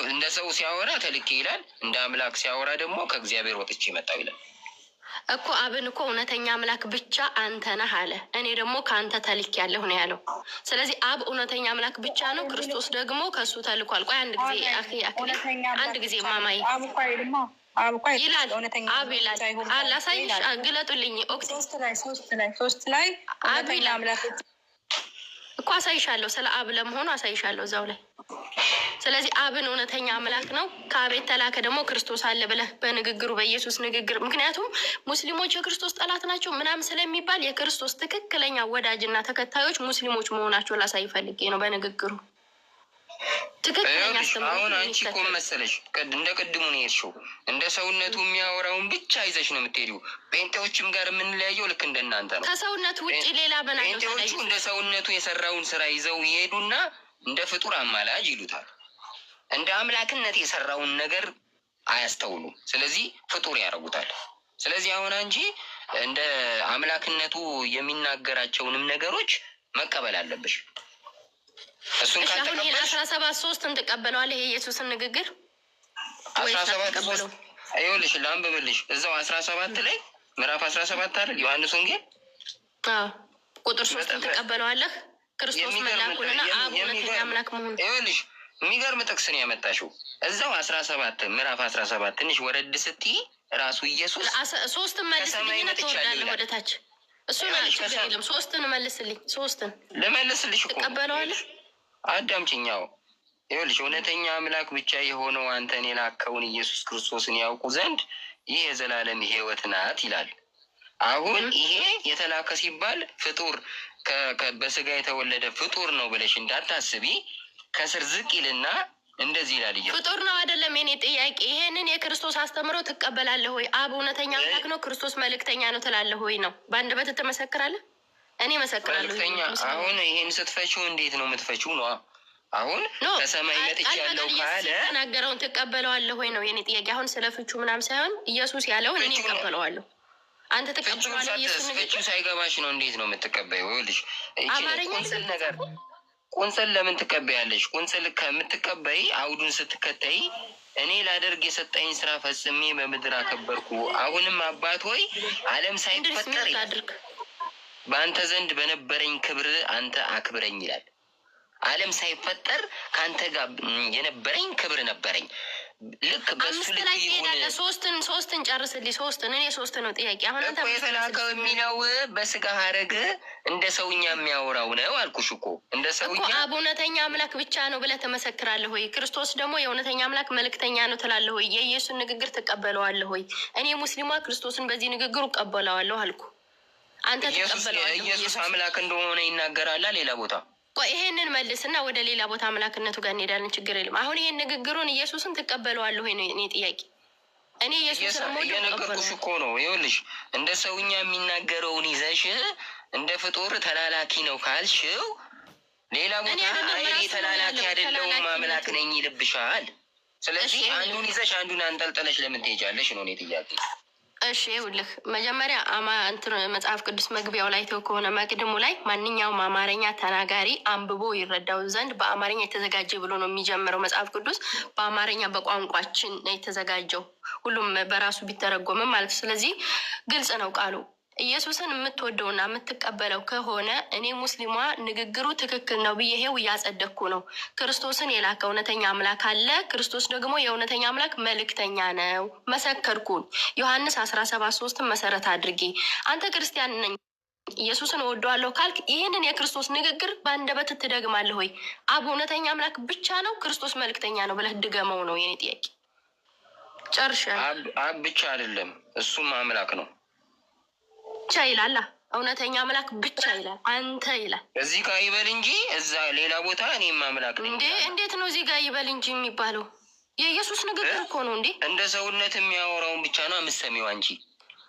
እንደ ሰው ሲያወራ ተልኬ ይላል፣ እንደ አምላክ ሲያወራ ደግሞ ከእግዚአብሔር ወጥቼ መጣው ይላል እኮ። አብን እኮ እውነተኛ አምላክ ብቻ አንተ ነህ አለ። እኔ ደግሞ ከአንተ ተልኬ ያለሁ ነው ያለው። ስለዚህ አብ እውነተኛ አምላክ ብቻ ነው፣ ክርስቶስ ደግሞ ከእሱ ተልኳል። ቆይ አንድ ጊዜ አንድ ጊዜ ማማይ ይላል አብ ይላል አላሳይሽ፣ ግለጡልኝ። ሶስት ላይ አብ ይላል እኮ አሳይሻለሁ። ስለ አብ ለመሆኑ አሳይሻለሁ እዛው ላይ። ስለዚህ አብን እውነተኛ አምላክ ነው፣ ከአብ የተላከ ደግሞ ክርስቶስ አለ ብለህ በንግግሩ በኢየሱስ ንግግር። ምክንያቱም ሙስሊሞች የክርስቶስ ጠላት ናቸው ምናምን ስለሚባል የክርስቶስ ትክክለኛ ወዳጅና ተከታዮች ሙስሊሞች መሆናቸው ላሳይ ፈልጌ ነው በንግግሩ። ትክክለኛ አሁን አንቺ እኮ መሰለሽ እንደ ቅድሙ ነው የሄድሽው። እንደ ሰውነቱ የሚያወራውን ብቻ ይዘሽ ነው የምትሄጂው። ጴንጤዎችም ጋር የምንለያየው ልክ እንደናንተ ነው። ከሰውነት ውጭ ሌላ ጴንጤዎቹ እንደ ሰውነቱ የሰራውን ስራ ይዘው ይሄዱና እንደ ፍጡር አማላጅ ይሉታል። እንደ አምላክነት የሰራውን ነገር አያስተውሉም። ስለዚህ ፍጡር ያደርጉታል። ስለዚህ አሁን አንቺ እንደ አምላክነቱ የሚናገራቸውንም ነገሮች መቀበል አለብሽ። እሱን ካልተቀበልሽ 17:3 ትቀበለዋለህ የኢየሱስን ንግግር 17:3 ይኸውልሽ ላንብብልሽ። እዛው 17 ላይ ምዕራፍ 17 አይደል ዮሐንስ ወንጌል ቁጥር 3 ትቀበለዋለህ። ክርስቶስ መላኩንና አብ እውነተኛ አምላክ መሆኑን ይኸውልሽ የሚገርም ጥቅስ ነው ያመጣሽው። እዛው 17 ምዕራፍ 17 ትንሽ ወረድ ስትይ ራሱ ኢየሱስ 3 መልስልኝና ትወርዳለህ ወደ ታች። እሱን ችግር የለም 3 መልስልኝ። 3 ልመልስልሽ እኮ ትቀበለዋለህ። አዳምጪኛው ይኸውልሽ እውነተኛ አምላክ ብቻ የሆነው አንተን የላከውን ኢየሱስ ክርስቶስን ያውቁ ዘንድ ይህ የዘላለም ሕይወት ናት ይላል። አሁን ይሄ የተላከ ሲባል ፍጡር በስጋ የተወለደ ፍጡር ነው ብለሽ እንዳታስቢ። ከስር ዝቅ ይልና እንደዚህ ይላል። ፍጡር ነው አይደለም የኔ ጥያቄ። ይሄንን የክርስቶስ አስተምሮ ትቀበላለህ ወይ? አብ እውነተኛ አምላክ ነው፣ ክርስቶስ መልእክተኛ ነው ትላለህ ወይ ነው? በአንድ በት ትመሰክራለህ? እኔ መሰክራለሁ። አሁን ይሄን ስትፈችው እንዴት ነው የምትፈችው? ነው አሁን ከሰማይ መጥቻለሁ ካለ ተናገረውን ትቀበለዋለህ ወይ ነው የኔ ጥያቄ። አሁን ስለ ፍቹ ምናምን ሳይሆን ኢየሱስ ያለውን እኔ እቀበለዋለሁ። አንተ ተቀበለዋለህ? ኢየሱስ ፍቹ ሳይገባሽ ነው እንዴት ነው የምትቀበይው? ይኸውልሽ ቁንጽል ነገር ቁንጽል ለምን ትቀበያለሽ? ቁንጽል ከምትቀበይ አውዱን ስትከተይ እኔ ላደርግ የሰጠኝ ስራ ፈጽሜ በምድር አከበርኩ። አሁንም አባት ሆይ ዓለም ሳይፈጠር በአንተ ዘንድ በነበረኝ ክብር አንተ አክብረኝ ይላል። ዓለም ሳይፈጠር ከአንተ ጋር የነበረኝ ክብር ነበረኝ። ልክ በሱ ልክ ይሁን። ሶስትን ጨርስልኝ። እኔ ሶስት ነው ጥያቄ። አሁን አንተ የተላከው የሚለው በስጋ ሀረግ እንደ ሰውኛ የሚያወራው ነው አልኩሽ እኮ። እንደ ሰውኛ አብ እውነተኛ አምላክ ብቻ ነው ብለህ ትመሰክራለህ ወይ? ክርስቶስ ደግሞ የእውነተኛ አምላክ መልእክተኛ ነው ትላለህ ወይ? የኢየሱስን ንግግር ትቀበለዋለህ ወይ? እኔ ሙስሊሟ ክርስቶስን በዚህ ንግግሩ እቀበለዋለሁ አልኩ። አንተ ትቀበለዋለህ? ኢየሱስ አምላክ እንደሆነ ይናገራል ሌላ ቦታ። ቆይ ይሄንን መልስና ወደ ሌላ ቦታ አምላክነቱ ጋር እንሄዳለን። ችግር የለም። አሁን ይሄን ንግግሩን ኢየሱስን ትቀበለዋለህ ወይ ነው እኔ ጥያቄ። እኔ ኢየሱስን እየነገርኩሽ እኮ ነው። ይኸውልሽ እንደ ሰውኛ የሚናገረውን ይዘሽ እንደ ፍጡር ተላላኪ ነው ካልሽው ሌላ ቦታ እኔ ተላላኪ አይደለሁም አምላክ ነኝ ይልብሻል። ስለዚህ አንዱን ይዘሽ አንዱን አንጠልጥለሽ ለምን ትሄጃለሽ ነው እኔ ጥያቄ። እሺ ይኸውልህ መጀመሪያ መጽሐፍ ቅዱስ መግቢያው ላይ ተው ከሆነ መቅድሙ ላይ ማንኛውም አማርኛ ተናጋሪ አንብቦ ይረዳው ዘንድ በአማርኛ የተዘጋጀ ብሎ ነው የሚጀምረው መጽሐፍ ቅዱስ። በአማርኛ በቋንቋችን ነው የተዘጋጀው፣ ሁሉም በራሱ ቢተረጎምም ማለት ነው። ስለዚህ ግልጽ ነው ቃሉ። ኢየሱስን የምትወደውና የምትቀበለው ከሆነ እኔ ሙስሊሟ ንግግሩ ትክክል ነው ብዬ ይሄው እያጸደቅኩ ነው። ክርስቶስን የላከ እውነተኛ አምላክ አለ። ክርስቶስ ደግሞ የእውነተኛ አምላክ መልእክተኛ ነው መሰከርኩን። ዮሐንስ 17:3 መሰረት አድርጌ አንተ ክርስቲያን ነኝ ኢየሱስን እወደዋለሁ ካልክ ይህንን የክርስቶስ ንግግር በአንደበት ትደግማለህ ወይ? አብ እውነተኛ አምላክ ብቻ ነው፣ ክርስቶስ መልእክተኛ ነው ብለህ ድገመው ነው የኔ ጥያቄ። ጨርሻለሁ። አብ ብቻ አይደለም እሱም አምላክ ነው ብቻ ይላል። እውነተኛ አምላክ ብቻ ይላል። አንተ ይላል እዚህ ጋር ይበል እንጂ እዛ ሌላ ቦታ እኔም አምላክ ነኝ እንዴ? እንዴት ነው እዚህ ጋር ይበል እንጂ የሚባለው? የኢየሱስ ንግግር እኮ ነው እንዴ። እንደ ሰውነት የሚያወራውን ብቻ ነው የምትሰሚው አንቺ።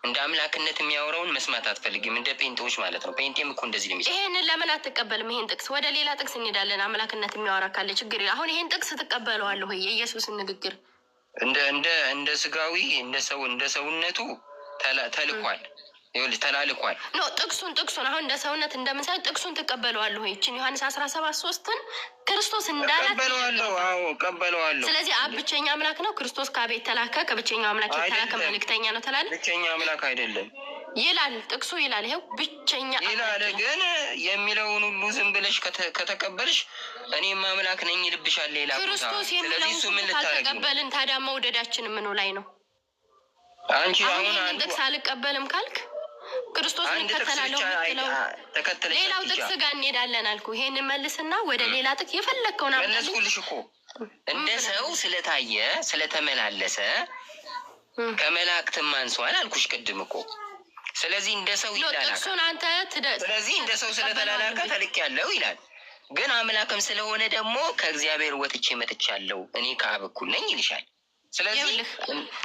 እንደ አምላክነት የሚያወራውን መስማት አትፈልግም። እንደ ፔንቴዎች ማለት ነው። ፔንቴም እኮ እንደዚህ ነው። ይሄንን ለምን አትቀበልም? ይሄን ጥቅስ ወደ ሌላ ጥቅስ እንሄዳለን። አምላክነት የሚያወራ ካለ ችግር የለም። አሁን ይሄን ጥቅስ ትቀበለዋለሁ ወይ? የኢየሱስን ንግግር እንደ ስጋዊ እንደ ሰውነቱ ተልኳል። ይኸውልሽ ተላልኳል። ኖ ጥቅሱን አሁን እንደ ሰውነት እንደምንሳይ ጥቅሱን ትቀበለዋለሁ ወይ? ይህችን ዮሐንስ 17:3 ክርስቶስ እንዳላት ቀበለዋለሁ። አዎ ቀበለዋለሁ። ስለዚህ አብ ብቸኛ አምላክ ነው፣ ክርስቶስ ከአብ የተላከ ከብቸኛው አምላክ የተላከ መልእክተኛ ነው ትላለህ? ብቸኛ አምላክ አይደለም ይላል ጥቅሱ ይላል። ይኸው ብቸኛ ይላል። ግን የሚለውን ሁሉ ዝም ብለሽ ከተቀበልሽ እኔም አምላክ ነኝ ይልብሻል ሌላ ቦታ። ክርስቶስ የሚለውን ካልተቀበልን ታዲያ መውደዳችን ምኑ ላይ ነው? አንቺ አሁን ጥቅስ አልቀበልም ካልክ ክርስቶስን እከተላለሁ የምትለው ሌላው ጥቅስ ጋር እንሄዳለን አልኩ። ይሄንን መልስና ወደ ሌላ ጥቅስ የፈለግከውን መለስኩልሽ እኮ። እንደ ሰው ስለታየ ስለተመላለሰ ከመላእክትም አንሷል አልኩሽ ቅድም እኮ። ስለዚህ እንደ ሰው ይላላል። ስለዚህ እንደ ሰው ስለተላላከ ተልኬያለሁ ይላል። ግን አምላክም ስለሆነ ደግሞ ከእግዚአብሔር ወጥቼ መጥቻለሁ እኔ ከአብ እኩል ነኝ ይልሻል። ስለዚህ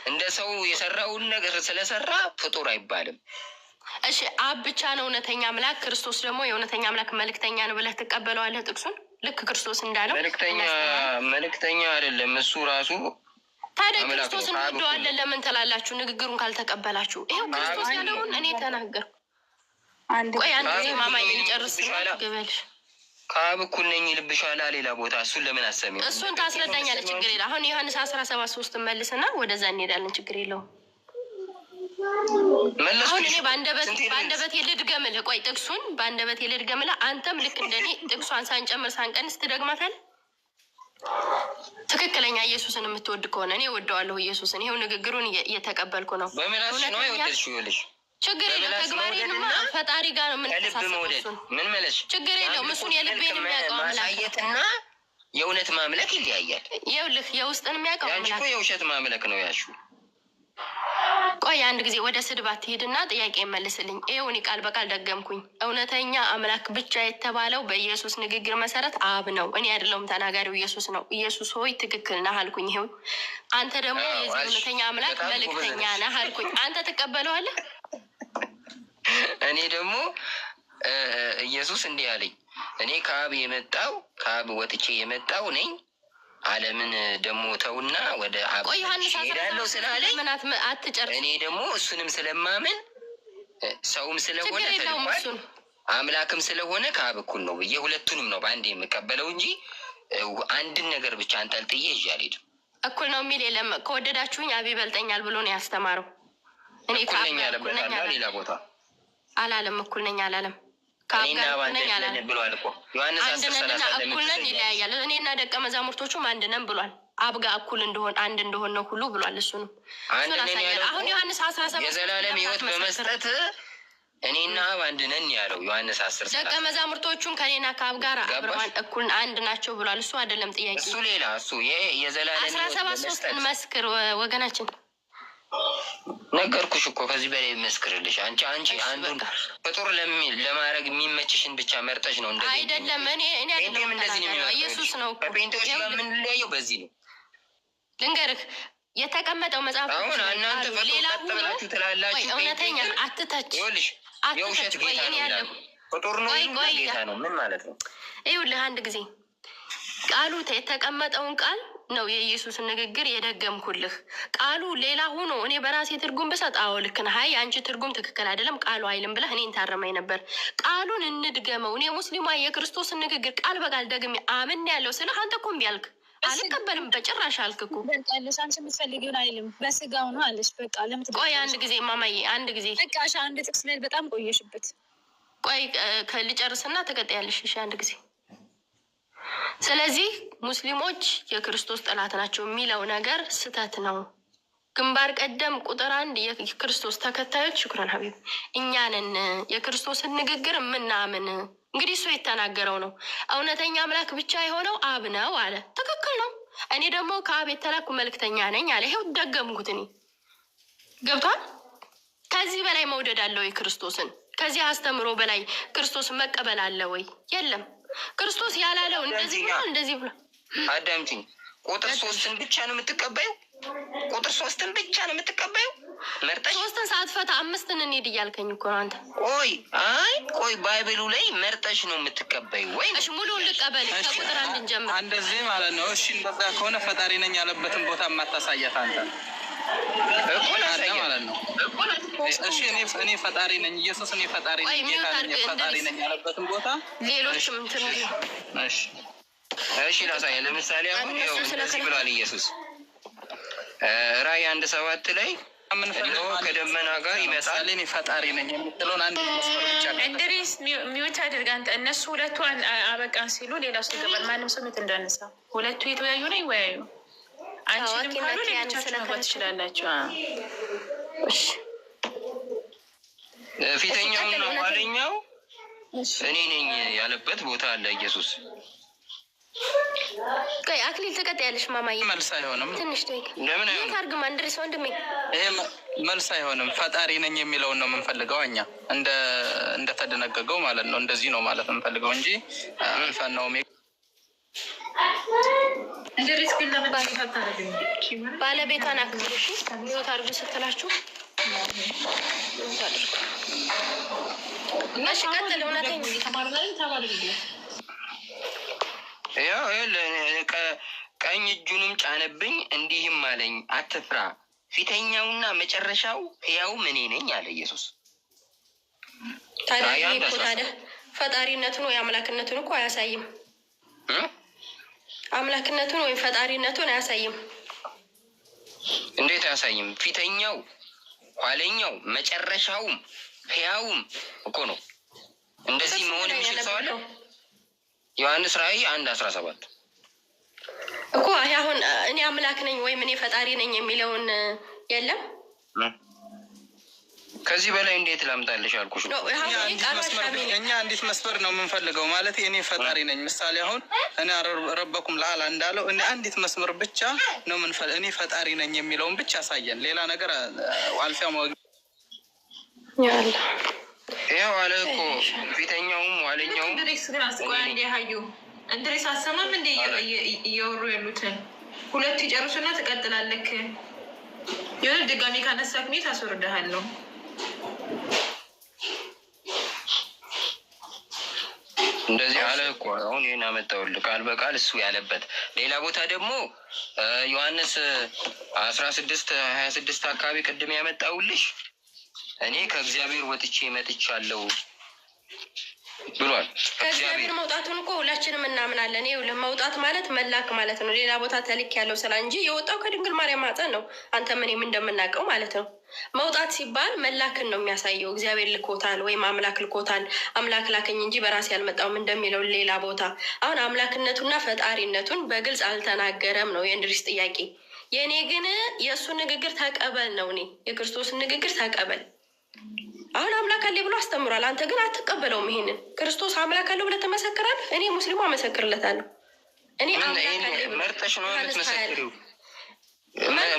እንደ ሰው የሰራውን ነገር ስለሰራ ፍጡር አይባልም። እሺ አብ ብቻ ነው እውነተኛ አምላክ፣ ክርስቶስ ደግሞ የእውነተኛ አምላክ መልእክተኛ ነው ብለህ ትቀበለዋለህ ጥቅሱን? ልክ ክርስቶስ እንዳለው መልእክተኛ አይደለም እሱ ራሱ። ታዲያ ክርስቶስን እንወደዋለን ለምን ትላላችሁ? ንግግሩን ካልተቀበላችሁ። ይኸው ክርስቶስ ያለውን እኔ ተናገርኩ። ቆይ አንድ ጊዜ ማማዬ ጨርስ ግበልሽ። ከአብ እኩል ነኝ ይልብሻል ሌላ ቦታ። እሱን ለምን አሰሚ? እሱን ታስረዳኛለህ። ችግር የለም። አሁን ዮሐንስ 17:3 መልስና ወደዛ እንሄዳለን። ችግር የለውም። አሁን እኔ በአንደበት ልድገምልህ። ቆይ ጥቅሱን በአንደበት ልድገምልህ። አንተም ልክ እንደኔ ጥቅሷን ሳንጨምር ሳንቀንስ ትደግማታለህ። ትክክለኛ ኢየሱስን የምትወድ ከሆነ እኔ ወደዋለሁ ኢየሱስን። ይኸው ንግግሩን እየተቀበልኩ ነው። በምላስሽ ነው የወደድሽው ይኸውልሽ። ችግር የለም። ተግባሬንማ ፈጣሪ ጋር ነው የምንተሳሰበው። ምን መለሽ? ችግር የለውም። እሱን የልቤን የሚያውቀው አምላክ ማሳየትና የእውነት ማምለክ ይለያያል። ይኸውልህ የውስጥን የሚያውቀው ያንቺ እኮ የውሸት ማምለክ ነው ያሹ። ቆይ አንድ ጊዜ ወደ ስድብ አትሂድና ጥያቄ መልስልኝ። ይኸው እኔ ቃል በቃል ደገምኩኝ። እውነተኛ አምላክ ብቻ የተባለው በኢየሱስ ንግግር መሰረት አብ ነው። እኔ አይደለሁም ተናጋሪው ኢየሱስ ነው። ኢየሱስ ሆይ ትክክል ነህ አልኩኝ። ይኸው አንተ ደግሞ የዚህ እውነተኛ አምላክ መልእክተኛ ነህ አልኩኝ። አንተ ትቀበለዋለህ? እኔ ደግሞ ኢየሱስ እንዲህ አለኝ፣ እኔ ከአብ ወጥቼ የመጣው ነኝ፣ ዓለምን ደግሞ ተውና ወደ አብ ሄዳለሁ ስላለኝ እኔ ደግሞ እሱንም ስለማምን ሰውም ስለሆነ ተልኳል አምላክም ስለሆነ ከአብ እኩል ነው ብዬ ሁለቱንም ነው በአንድ የምቀበለው እንጂ አንድን ነገር ብቻ አንጠልጥዬ ይዤ አልሄድም። እኩል ነው የሚል የለም። ከወደዳችሁኝ አብ ይበልጠኛል ብሎ ነው ያስተማረው። እኔ እኩል ነኝ ያለበት ሌላ ቦታ አላለም። እኩል ነኝ አላለም። ብሏል እኮ ዮሐንስ 10:30 እኩል ነን ይለያያል። እኔና ደቀ መዛሙርቶቹም አንድ ነን ብሏል። አብ ጋር እኩል አንድ እንደሆን ነው ሁሉ ብሏል። እሱንም አሁን ዮሐንስ 17 የዘላለም ሕይወት በመስጠት እኔና አብ አንድ ነን ያለው ዮሐንስ 10:30 ደቀ መዛሙርቶቹም ከኔና ከአብ ጋር አብረዋል እኩል አንድ ናቸው ብሏል። እሱ አይደለም ጥያቄ፣ እሱ ሌላ እሱ የዘላለም ሕይወት 17:3 መስክር ወገናችን። ነገርኩሽ እኮ ከዚህ በላይ መስክርልሽ። አንቺ አንዱን ፍጡር ለማድረግ የሚመችሽን ብቻ መርጠሽ ነው እንደዚህ አይደለም። እኔ አይደለም እንደዚህ ነው ኢየሱስ ነው። ከጴንጤዎች ጋር የምንለያየው በዚህ ነው። ልንገርህ የተቀመጠው መጽሐፍ አሁን እናንተ ሌላ ብላችሁ ትላላችሁ። እውነተኛ አትተች። ይኸውልሽ የውሸት ጌታ ነው ይላሉ። ፍጡር ነው ጌታ ነው ምን ማለት ነው? ይኸውልህ አንድ ጊዜ ቃሉ የተቀመጠውን ቃል ነው የኢየሱስን ንግግር የደገምኩልህ። ቃሉ ሌላ ሆኖ እኔ በራሴ ትርጉም ብሰጥ አዎ ልክ ነህ፣ አይ አንቺ ትርጉም ትክክል አይደለም ቃሉ አይልም ብለህ እኔን ታረመኝ ነበር። ቃሉን እንድገመው እኔ ሙስሊሟ የክርስቶስን ንግግር ቃል በቃል ደግሜ አምን ያለው ስልህ አንተ እኮ እምቢ አልክ። አልቀበልም በጭራሽ አልክ እኮ። በቃለሽ አንቺ የምትፈልጊውን አይልም በስጋው ነው አለሽ። በቃ ለምን ቆይ አንድ ጊዜ ማማዬ አንድ ጊዜ በቃ አንድ ጥቅስ ላይ በጣም ቆየሽበት። ቆይ ልጨርስና ትቀጥያለሽ። እሺ አንድ ጊዜ ስለዚህ ሙስሊሞች የክርስቶስ ጠላት ናቸው የሚለው ነገር ስህተት ነው። ግንባር ቀደም ቁጥር 1 የክርስቶስ ተከታዮች ሽኩረን ሀቢብ እኛንን የክርስቶስን ንግግር ምናምን እንግዲህ እሱ የተናገረው ነው። እውነተኛ አምላክ ብቻ የሆነው አብ ነው አለ። ትክክል ነው። እኔ ደግሞ ከአብ የተላኩ መልእክተኛ ነኝ አለ። ይሄው ደገምኩት። እኔ ገብቷል። ከዚህ በላይ መውደድ አለ ወይ ክርስቶስን? ከዚህ አስተምሮ በላይ ክርስቶስን መቀበል አለ ወይ? የለም። ክርስቶስ ያላለው እንደዚህ ብሎ እንደዚህ ብሎ አዳምጪኝ። ቁጥር 3ን ብቻ ነው የምትቀበዩ? ቁጥር 3ን ብቻ ነው የምትቀበዩ? መርጠሽ 3ን ሳትፈታ 5ን እንሂድ እያልከኝ እኮ ነው አንተ። ቆይ ባይብሉ ላይ መርጠሽ ነው የምትቀበዩ ወይ? እሺ ሙሉውን ልቀበል። ከቁጥር 1 እንጀምር። እንደዚህ ማለት ነው። እሺ እንደዛ ከሆነ ፈጣሪ ነኝ ያለበትን ቦታ የማታሳያት አንተ እኮ ማለት ነው። እሺ እኔ ፈጣሪ ነኝ ኢየሱስ እኔ ፈጣሪ ነኝ ጌታ ነኝ ፈጣሪ ነኝ ያለበትን ቦታ ሌሎችም እሺ ላሳየ። ለምሳሌ አሁን እንደዚህ ብሏል ኢየሱስ ራዕይ 1:7 ላይ ከደመና ጋር ይመጣል እኔ ፈጣሪ ነኝ የምትለውን አንድ መስመር ብቻ እንድሪስ ሚውት አድርግ አንተ። እነሱ ሁለቱ አበቃን ሲሉ ሌላ ሰው ይገባል። ማንም ሰው ሚውት እንዳነሳ። ሁለቱ የተወያዩ ነው ይወያዩ። አንቺንም ካሉ ሌሎቻችሁ መግባት ትችላላችሁ። ፊተኛውና ኋለኛው እኔ ነኝ ያለበት ቦታ አለ ኢየሱስ። ቆይ አክሊል ትቀጥያለሽ ማማዬ። መልስ አይሆንም። ትንሽ ደቂቃ ለምን አይሆንም? ታርግማ እንድሪስ ወንድሜ ይሄ መልስ አይሆንም። ፈጣሪ ነኝ የሚለውን ነው የምንፈልገው እኛ እንደተደነገገው ማለት ነው። እንደዚህ ነው ማለት የምንፈልገው እንጂ አልፈናው እንድሪስ ግን ለምን ባለቤቷን አክብሩ። እሺ ህይወት አድርጉ ስትላችሁ እሺ ቀጥል። እውነተኛ ያው ቀኝ እጁንም ጫነብኝ እንዲህም አለኝ አትፍራ፣ ፊተኛውና መጨረሻው ሕያውም እኔ ነኝ አለ ኢየሱስ። ታዲያ ፈጣሪነቱን ወይ አምላክነቱን እኮ አያሳይም። አምላክነቱን ወይ ፈጣሪነቱን አያሳይም። እንዴት አያሳይም? ፊተኛው፣ ኋለኛው፣ መጨረሻውም ሕያውም እኮ ነው። እንደዚህ መሆን የሚችል ሰው አለ? ዮሐንስ ራዕይ 1:17 እኮ አሁን እኔ አምላክ ነኝ ወይም እኔ ፈጣሪ ነኝ የሚለውን የለም። ከዚህ በላይ እንዴት ላምጣልሽ አልኩሽ። እኛ አንዲት መስመር ነው የምንፈልገው። ማለት እኔ ፈጣሪ ነኝ። ምሳሌ አሁን እኔ ረበኩም ለአላ እንዳለው እኔ አንዲት መስመር ብቻ ነው የምንፈልገው። እኔ ፈጣሪ ነኝ የሚለውን ብቻ አሳየን። ሌላ ነገር አልፊያ ይኸው አለ እኮ ፊተኛውም ኋለኛውም። እንድሬስ አሰማም እንደ እየወሩ ያሉትን ሁለቱ ይጨርሱና ትቀጥላለክ። የሆነ ድጋሚ ካነሳክ ሜት አስወርድሃለሁ። እንደዚህ አለ እኮ አሁን ይህን አመጣሁልህ ቃል በቃል እሱ ያለበት። ሌላ ቦታ ደግሞ ዮሐንስ 16:26 አካባቢ ቅድም ያመጣሁልሽ እኔ ከእግዚአብሔር ወጥቼ መጥቻለሁ ብሏል። ከእግዚአብሔር መውጣቱን እኮ ሁላችንም እናምናለን። ይኸውልህ መውጣት ማለት መላክ ማለት ነው። ሌላ ቦታ ተልክ ያለው ስራ እንጂ የወጣው ከድንግል ማርያም ማህፀን ነው። አንተ ምንም እንደምናውቀው ማለት ነው። መውጣት ሲባል መላክን ነው የሚያሳየው። እግዚአብሔር ልኮታል ወይም አምላክ ልኮታል። አምላክ ላከኝ እንጂ በራሴ አልመጣሁም እንደሚለው ሌላ ቦታ። አሁን አምላክነቱና ፈጣሪነቱን በግልጽ አልተናገረም ነው የእንድሪስ ጥያቄ። የእኔ ግን የእሱን ንግግር ተቀበል ነው። እኔ የክርስቶስን ንግግር ተቀበል። አሁን አምላክ አለ ብሎ አስተምሯል። አንተ ግን አትቀበለውም። ይሄንን ክርስቶስ አምላክ አለው ብለህ ትመሰክራለህ። እኔ ሙስሊሙ አመሰክርለታለሁ። እኔ መርጠሽ ነው የምትመሰክሪው።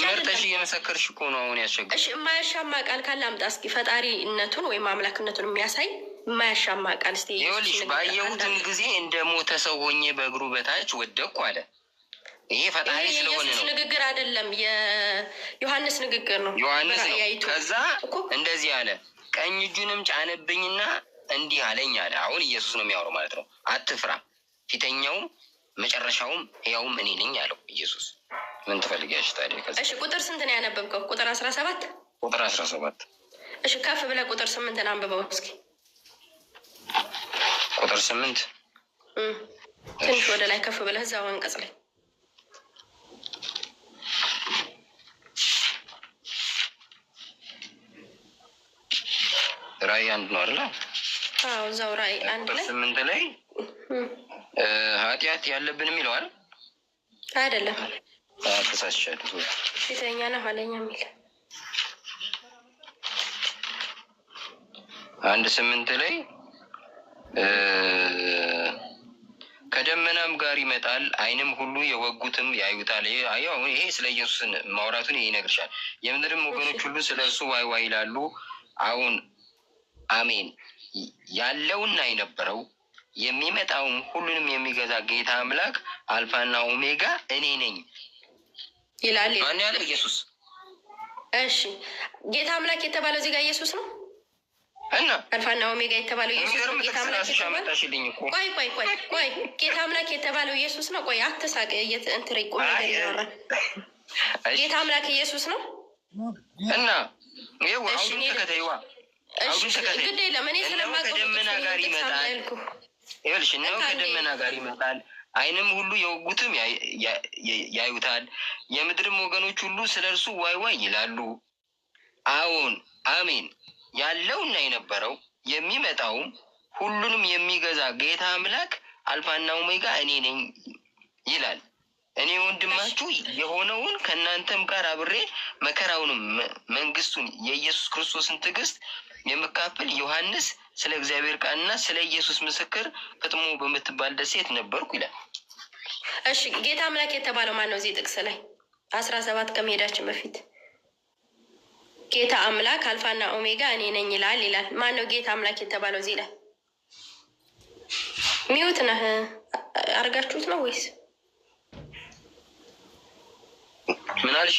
መርጠሽ እየመሰከርሽ እኮ ነው አሁን ያስቸግር። እሺ የማያሻማ ቃል ካለ አምጣ እስኪ። ፈጣሪነቱን ወይም አምላክነቱን የሚያሳይ የማያሻማ ቃል እስኪ። ይኸውልሽ ባየሁትም ጊዜ እንደ ሞተ ሰው ሆኜ በእግሩ በታች ወደቅኩ አለ። ይሄ ፈጣሪ ስለሆነ ነው። ንግግር አይደለም፣ የዮሐንስ ንግግር ነው። ዮሐንስ ነው። ከዛ እንደዚህ አለ፣ ቀኝ እጁንም ጫነብኝና እንዲህ አለኝ አለ። አሁን ኢየሱስ ነው የሚያወራው ማለት ነው። አትፍራ፣ ፊተኛውም መጨረሻውም ሕያውም እኔ ነኝ አለው ኢየሱስ። ምን ትፈልጊያለሽ ታዲያ? እሺ ቁጥር ስንት ነው ያነበብከው? ቁጥር 17 ቁጥር 17 እሺ ከፍ ብለህ ቁጥር 8 አንብበው እስኪ። ቁጥር 8 ትንሽ ወደ ላይ ከፍ ብለህ እዛው አንቀጽ ላይ ራእይ 1 ነው አይደል? አዎ እዛው ራእይ 1 ላይ 8 ላይ ኃጢአት ያለብንም ይለዋል አይደለም? ተሳስቻለሁ። ፊተኛ ነው ኋለኛ የሚል 1:8 ላይ ከደመናም ጋር ይመጣል፣ ዓይንም ሁሉ የወጉትም ያዩታል። ይሄ ስለ ኢየሱስን ማውራቱን ይነግርሻል። የምድርም ወገኖች ሁሉ ስለ እሱ ዋይ ዋይ ይላሉ። አሁን አሜን ያለውና የነበረው የሚመጣውም ሁሉንም የሚገዛ ጌታ አምላክ አልፋና ኦሜጋ እኔ ነኝ ይላል። ማን ያለ? ኢየሱስ። እሺ ጌታ አምላክ የተባለው እዚህ ጋር ኢየሱስ ነው እና አልፋና ኦሜጋ የተባለው ኢየሱስ ነው። ጌታ አምላክ አመጣሽልኝ እኮ። ቆይ ጌታ አምላክ የተባለው ኢየሱስ ነው። ቆይ አትሳቅ። እንትሪ ቁም ነገር ይኖራል። ጌታ አምላክ ኢየሱስ ነው እና ይኸው አሁን ተከታይዋ ግድ የለም እኔ ስለማውቀው ከደመና ጋር ይመጣል። ይኸውልሽ ነው ከደመና ጋር ይመጣል፣ ዓይንም ሁሉ የወጉትም ያዩታል፣ የምድርም ወገኖች ሁሉ ስለ እርሱ ዋይ ዋይ ይላሉ። አዎን አሜን ያለውና የነበረው የሚመጣውም ሁሉንም የሚገዛ ጌታ አምላክ አልፋና ኦሜጋ እኔ ነኝ ይላል። እኔ ወንድማችሁ የሆነውን ከእናንተም ጋር አብሬ መከራውንም መንግስቱን የኢየሱስ ክርስቶስን ትዕግስት የምካፈል ዮሐንስ ስለ እግዚአብሔር ቃልና ስለ ኢየሱስ ምስክር ፍጥሞ በምትባል ደሴት ነበርኩ ይላል። እሺ ጌታ አምላክ የተባለው ማን ነው? እዚህ ጥቅስ ላይ 17 ከመሄዳችን በፊት ጌታ አምላክ አልፋና ኦሜጋ እኔ ነኝ ይላል። ማን ነው ጌታ አምላክ የተባለው? እዚህ ላይ ሚውት ነህ አርጋችሁት ነው ወይስ ምን አልሽ?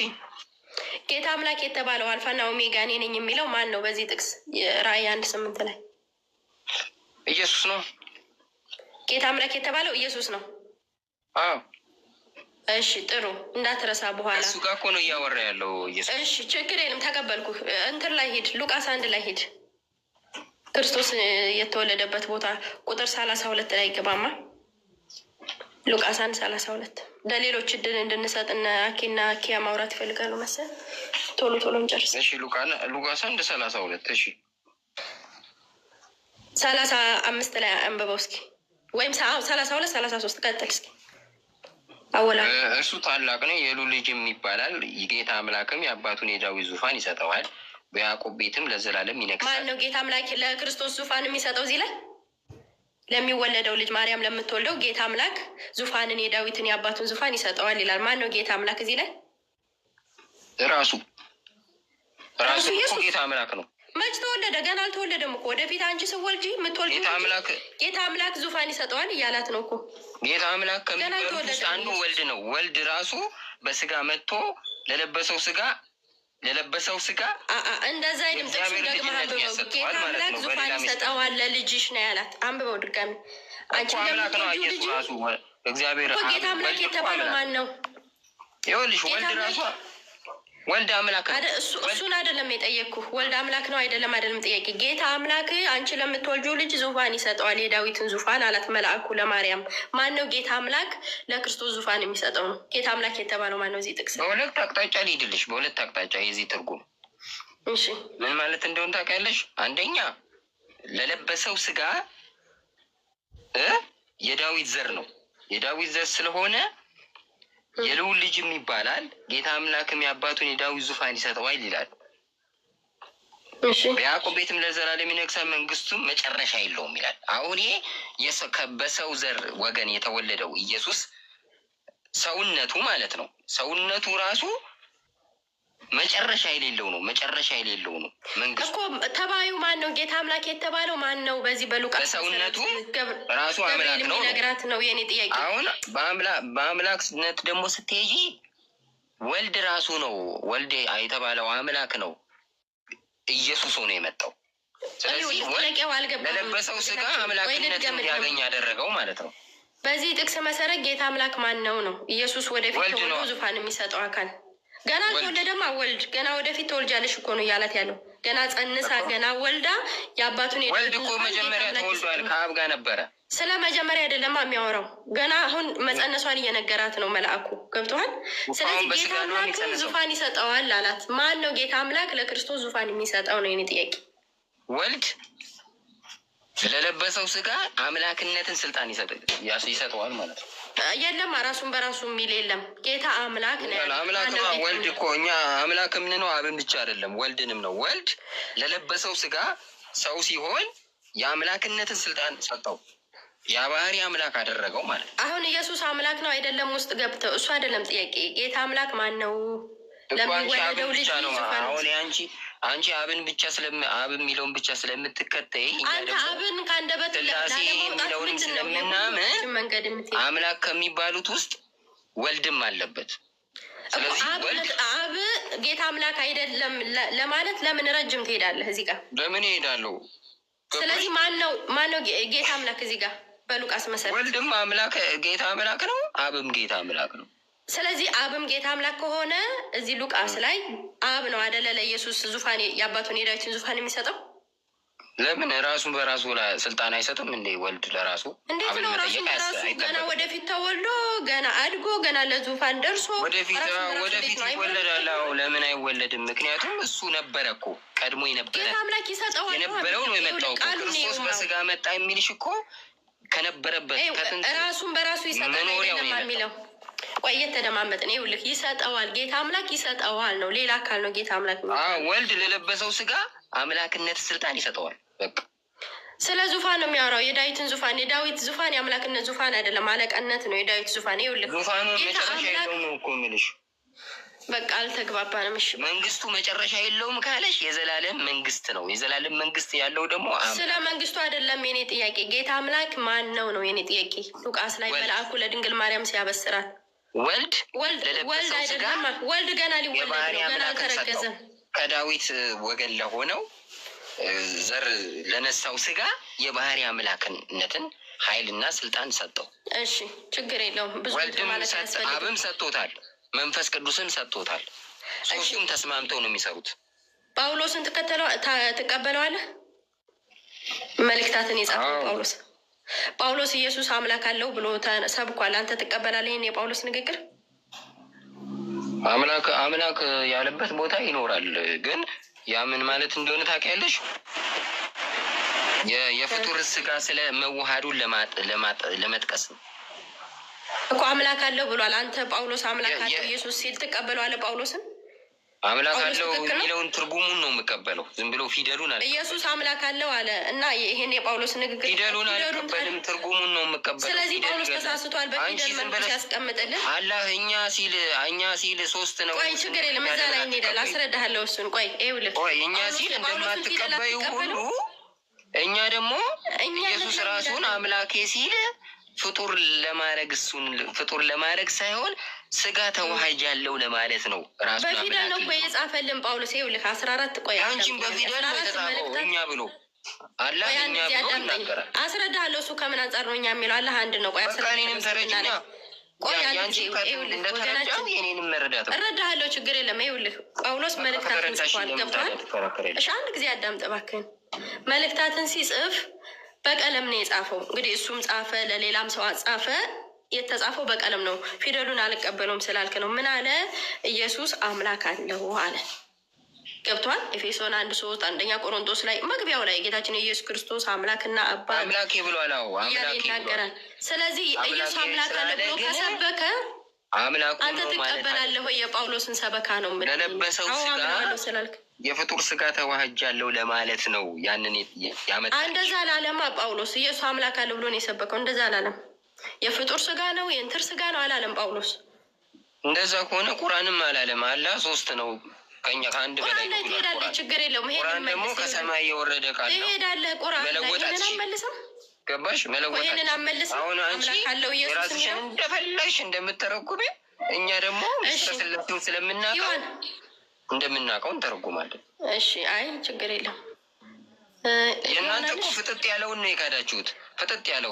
ጌታ አምላክ የተባለው አልፋና ኦሜጋ እኔ ነኝ የሚለው ማን ነው? በዚህ ጥቅስ ራእይ 1:8 ላይ ኢየሱስ ነው። ጌታ አምላክ የተባለው ኢየሱስ ነው። አዎ እሺ ጥሩ እንዳትረሳ በኋላ እሱ ጋር እኮ ነው እያወራ ያለው ኢየሱስ። እሺ ችግር የለም ተቀበልኩ። እንትን ላይ ሂድ፣ ሉቃስ 1 ላይ ሂድ። ክርስቶስ የተወለደበት ቦታ ቁጥር 32 ላይ ገባማ። ሉቃስ 1:32 ለሌሎች እድል እንድንሰጥ እነ አኬና ኪያ ማውራት ይፈልጋሉ መሰል። ቶሎ እንጨርስ። እሺ ሉቃስ 1:32 እሺ 35 ላይ አንብበው እስኪ፣ ወይም 32 33 ቀጥል እስኪ። አወላ እርሱ ታላቅ ነው የሉ ልጅም ይባላል። የጌታ አምላክም የአባቱን የዳዊት ዙፋን ይሰጠዋል፣ በያዕቆብ ቤትም ለዘላለም ይነግሳል። ማን ነው ጌታ አምላክ ለክርስቶስ ዙፋን የሚሰጠው? እዚህ ላይ ለሚወለደው ልጅ ማርያም ለምትወልደው ጌታ አምላክ ዙፋንን የዳዊትን የአባቱን ዙፋን ይሰጠዋል ይላል። ማን ነው ጌታ አምላክ? እዚህ ላይ ራሱ ኢየሱስ ጌታ አምላክ ነው። መች ተወለደ? ገና አልተወለደም እኮ። ወደፊት አንቺ ስወልጂ የምትወልጂ ጌታ አምላክ ዙፋን ይሰጠዋል እያላት ነው እኮ። ጌታ አምላክ ከሚባሉት ውስጥ አንዱ ወልድ ነው። ወልድ ራሱ በስጋ መጥቶ ለለበሰው ስጋ እንደዛ አይልም። ጥቅሱን ደግመህ አንብበው። ጌታ አምላክ ዙፋን ይሰጠዋል ለልጅሽ ነው ያላት። አንብበው ድጋሚ። አንቺ ለምትወልጂው ልጅ እግዚአብሔር ጌታ አምላክ የተባለው ማን ነው? ይኸውልሽ ወልድ ራሱ ወልድ አምላክ እሱን አይደለም የጠየቅኩህ። ወልድ አምላክ ነው አይደለም ጥያቄ። ጌታ አምላክ አንቺ ለምትወልጂው ልጅ ዙፋን ይሰጠዋል የዳዊትን ዙፋን አላት መልአኩ ለማርያም። ማን ነው ጌታ አምላክ ለክርስቶስ ዙፋን የሚሰጠው ነው? ጌታ አምላክ የተባለው ማን ነው? እዚህ ጥቅስ በሁለት አቅጣጫ ሊሄድልሽ፣ በሁለት አቅጣጫ የዚህ ትርጉም እሺ ምን ማለት እንደሆነ ታውቂያለሽ? አንደኛ ለለበሰው ስጋ የዳዊት ዘር ነው። የዳዊት ዘር ስለሆነ የልዑል ልጅም ይባላል። ጌታ አምላክም የአባቱን የዳዊት ዙፋን ይሰጠዋል ይላል። በያዕቆብ ቤትም ለዘላለም ይነግሣል፣ መንግስቱም መጨረሻ የለውም ይላል። አሁን ይሄ በሰው ዘር ወገን የተወለደው ኢየሱስ ሰውነቱ ማለት ነው። ሰውነቱ ራሱ መጨረሻ የሌለው ነው። መጨረሻ የሌለው ነው። መንግስቱ እኮ ተባዩ ማን ነው? ጌታ አምላክ የተባለው ማን ነው? በዚህ በሉቃስ በሰውነቱ ራሱ አምላክ ነው ነገራት ነው የኔ ጥያቄ። አሁን በአምላክነት ደግሞ ስትሄጂ ወልድ ራሱ ነው። ወልድ የተባለው አምላክ ነው። ኢየሱስ ሆኖ የመጣው። ስለዚህ ወልድ ለለበሰው ስጋ አምላክነት እንዲያገኝ ያደረገው ማለት ነው። በዚህ ጥቅስ መሰረት ጌታ አምላክ ማን ነው ነው? ኢየሱስ ወደፊት ተወልዶ ዙፋን የሚሰጠው አካል ገና አልተወለደማ። ወልድ ገና ወደፊት ተወልጃለሽ እኮ ነው እያላት ያለው። ገና ጸንሳ ገና ወልዳ የአባቱን ወልድ እኮ መጀመሪያ ተወልዷል፣ ከአብ ጋር ነበረ። ስለ መጀመሪያ አይደለማ የሚያወራው። ገና አሁን መጸነሷን እየነገራት ነው መልአኩ። ገብቶሃል? ስለዚህ ጌታ አምላክ ዙፋን ይሰጠዋል አላት። ማን ነው ጌታ አምላክ ለክርስቶስ ዙፋን የሚሰጠው ነው የኔ ጥያቄ። ወልድ ስለለበሰው ስጋ አምላክነትን ስልጣን ይሰጠዋል ማለት ነው። የለም ራሱን በራሱ የሚል የለም። ጌታ አምላክ ነው። አምላክ ነው ወልድ እኮ እኛ አምላክ የምንለው አብን ብቻ አይደለም ወልድንም ነው። ወልድ ለለበሰው ስጋ ሰው ሲሆን የአምላክነትን ስልጣን ሰጠው። የባህሪ አምላክ አደረገው ማለት ነው። አሁን ኢየሱስ አምላክ ነው አይደለም ውስጥ ገብተው እሱ አይደለም ጥያቄ። ጌታ አምላክ ማን ነው? ለሚወለደው ልጅ ነው። አሁን አንቺ አብን ብቻ አብ የሚለውን ብቻ ስለምትከተይ አንተ አብን ከአንደበት ስላሴ የሚለውንም ስለምናምን አምላክ ከሚባሉት ውስጥ ወልድም አለበት። ስለዚህ አብ ጌታ አምላክ አይደለም ለማለት ለምን ረጅም ትሄዳለህ? እዚህ ጋር ለምን እሄዳለሁ? ስለዚህ ማን ነው ጌታ አምላክ? እዚህ ጋር በሉቃስ መሰረት ወልድም አምላክ ጌታ አምላክ ነው፣ አብም ጌታ አምላክ ነው። ስለዚህ አብም ጌታ አምላክ ከሆነ እዚህ ሉቃስ ላይ አብ ነው አደለ ለኢየሱስ ዙፋን የአባቱን የዳዊትን ዙፋን የሚሰጠው? ለምን ራሱን በራሱ ስልጣን አይሰጥም እንዴ? ወልድ ለራሱ እንዴት ነው ራሱን በራሱ ገና ወደፊት ተወልዶ ገና አድጎ ገና ለዙፋን ደርሶ ወደፊት ይወለዳል? ለምን አይወለድም? ምክንያቱም እሱ ነበረ እኮ ቀድሞ የነበረ ጌታ አምላክ ይሰጠዋል። የነበረው ነው የመጣው እኮ ክርስቶስ በስጋ መጣ የሚልሽ እኮ ከነበረበት ራሱን በራሱ ይሰጣል የሚለው ቆየት ተደማመጥን። ይኸውልህ ይሰጠዋል፣ ጌታ አምላክ ይሰጠዋል ነው። ሌላ አካል ነው ጌታ አምላክ። ወልድ ለለበሰው ስጋ አምላክነት ስልጣን ይሰጠዋል። በቃ ስለ ዙፋን ነው የሚያወራው። የዳዊትን ዙፋን የዳዊት ዙፋን የአምላክነት ዙፋን አይደለም፣ አለቃነት ነው የዳዊት ዙፋን። ይኸውልህ ዙፋኑ መጨረሻ የለውም ነው እኮ የምልሽ። በቃ አልተግባባንም። እሺ መንግስቱ መጨረሻ የለውም ካለሽ የዘላለም መንግስት ነው። የዘላለም መንግስት ያለው ደግሞ ስለ መንግስቱ አይደለም የኔ ጥያቄ። ጌታ አምላክ ማን ነው ነው የኔ ጥያቄ። ሉቃስ ላይ መልአኩ ለድንግል ማርያም ሲያበስራት ወልድ አይደለም። ወልድ ገና ሊወለድ ነው፣ ገና አልተረገዘም። ከዳዊት ወገን ለሆነው ዘር ለነሳው ስጋ የባህሪ አምላክነትን ኃይልና ስልጣን ሰጠው። እሺ ችግር የለውም። ብዙ ማለት ያስፈልጋል። አብም ሰጥቶታል፣ መንፈስ ቅዱስም ሰጥቶታል። ሶስቱም ተስማምተው ነው የሚሰሩት። ጳውሎስን ትቀበለዋለህ? መልእክታትን የጻፈው ጳውሎስ ኢየሱስ አምላክ አለው ብሎ ሰብኳል። አንተ ትቀበላለህ ይህን የጳውሎስ ንግግር? አምላክ ያለበት ቦታ ይኖራል። ግን ያ ምን ማለት እንደሆነ ታውቂያለሽ? የፍጡር ስጋ ስለ መዋሃዱን ለመጥቀስ ነው እኮ አምላክ አለው ብሏል። አንተ ጳውሎስ አምላክ አለው ኢየሱስ ሲል ትቀበለዋለህ ጳውሎስን? አምላክ አለው የሚለውን ትርጉሙን ነው የምቀበለው። ዝም ብሎ ፊደሉን አለ ኢየሱስ አምላክ አለው አለ እና ይሄን የጳውሎስ ንግግር ፊደሉን አልቀበልም፣ ትርጉሙን ነው የምቀበለው። ስለዚህ ጳውሎስ ተሳስቷል በፊደል መልኩ ሲያስቀምጥልን። አላህ እኛ ሲል ሶስት ነው። ቆይ ችግር የለም እዛ ላይ እንሄዳለን፣ አስረዳሃለሁ እሱን። ቆይ ይኸውልህ እኛ ሲል እንደማትቀበዩ ሁሉ እኛ ደግሞ ኢየሱስ ራሱን አምላኬ ሲል ፍጡር ለማድረግ ሳይሆን ስጋ ተዋሃጅ ያለው ለማለት ነው። ራሱ በፊደል ነው እኮ የጻፈልን ጳውሎስ። ይኸውልህ 14 ቆይ አንቺም በፊደል ነው የተጻፈው። እኛ ብሎ አላህ እኛ ብሎ ይናገራል። አስረዳለሁ እሱ ከምን አንጻር ነው እኛ የሚለው። አላህ አንድ ነው። ቆይ አስረዳኝም ተረጅኛ ቆይ አንቺ እንደተረዳው የኔንም መረዳት እረዳለሁ። ችግር የለም። ይኸውልህ ጳውሎስ መልእክታትን ጽፏል። ገብቷል? እሺ አንድ ጊዜ አዳምጥ እባክህን። መልእክታትን ሲጽፍ በቀለም ነው የጻፈው። እንግዲህ እሱም ጻፈ፣ ለሌላም ሰው አጻፈ። የተጻፈው በቀለም ነው። ፊደሉን አልቀበለውም ስላልክ ነው። ምን አለ? ኢየሱስ አምላክ አለው አለ። ገብቷል? ኤፌሶን 1:3 አንደኛ ቆሮንቶስ ላይ መግቢያው ላይ ጌታችን ኢየሱስ ክርስቶስ አምላክና አባት አምላክ ብሏል። እያለ ይናገራል። ስለዚህ ኢየሱስ አምላክ አለ ብሎ ከሰበከ አንተ ትቀበላለህ ወይ? የጳውሎስን ሰበካ ነው ለለበሰው ስጋ ስላልክ የፍጡር ስጋ ተዋህጃለሁ ለማለት ነው። ያንን ያመጣ እንደዛ አላለማ ጳውሎስ። ኢየሱስ አምላክ አለ ብሎ ነው የሰበከው። እንደዛ አላለም። የፍጡር ስጋ ነው የእንትር ስጋ ነው አላለም ጳውሎስ። እንደዛ ከሆነ ቁርአንም አላለም። አላህ ሶስት ነው ከኛ ከአንድ በላይ ነው። ትሄዳለህ፣ ችግር የለውም። ቁርአን ደግሞ ከሰማይ የወረደ ቃል ነው። ትሄዳለህ። ቁርአን ይሄንን አመልሰም ገባሽ? መለወጥ ይሄንን አመልሰም። አሁን አንቺ የራስሽን እንደፈለግሽ እንደምትተረጉሚ እኛ ደግሞ ስለስለቱን ስለምናውቀው እንደምናውቀው እንተረጉማለን። እሺ፣ አይ ችግር የለም። የእናንተ እኮ ፍጥጥ ያለውን ነው የካዳችሁት። ፍጥጥ ያለው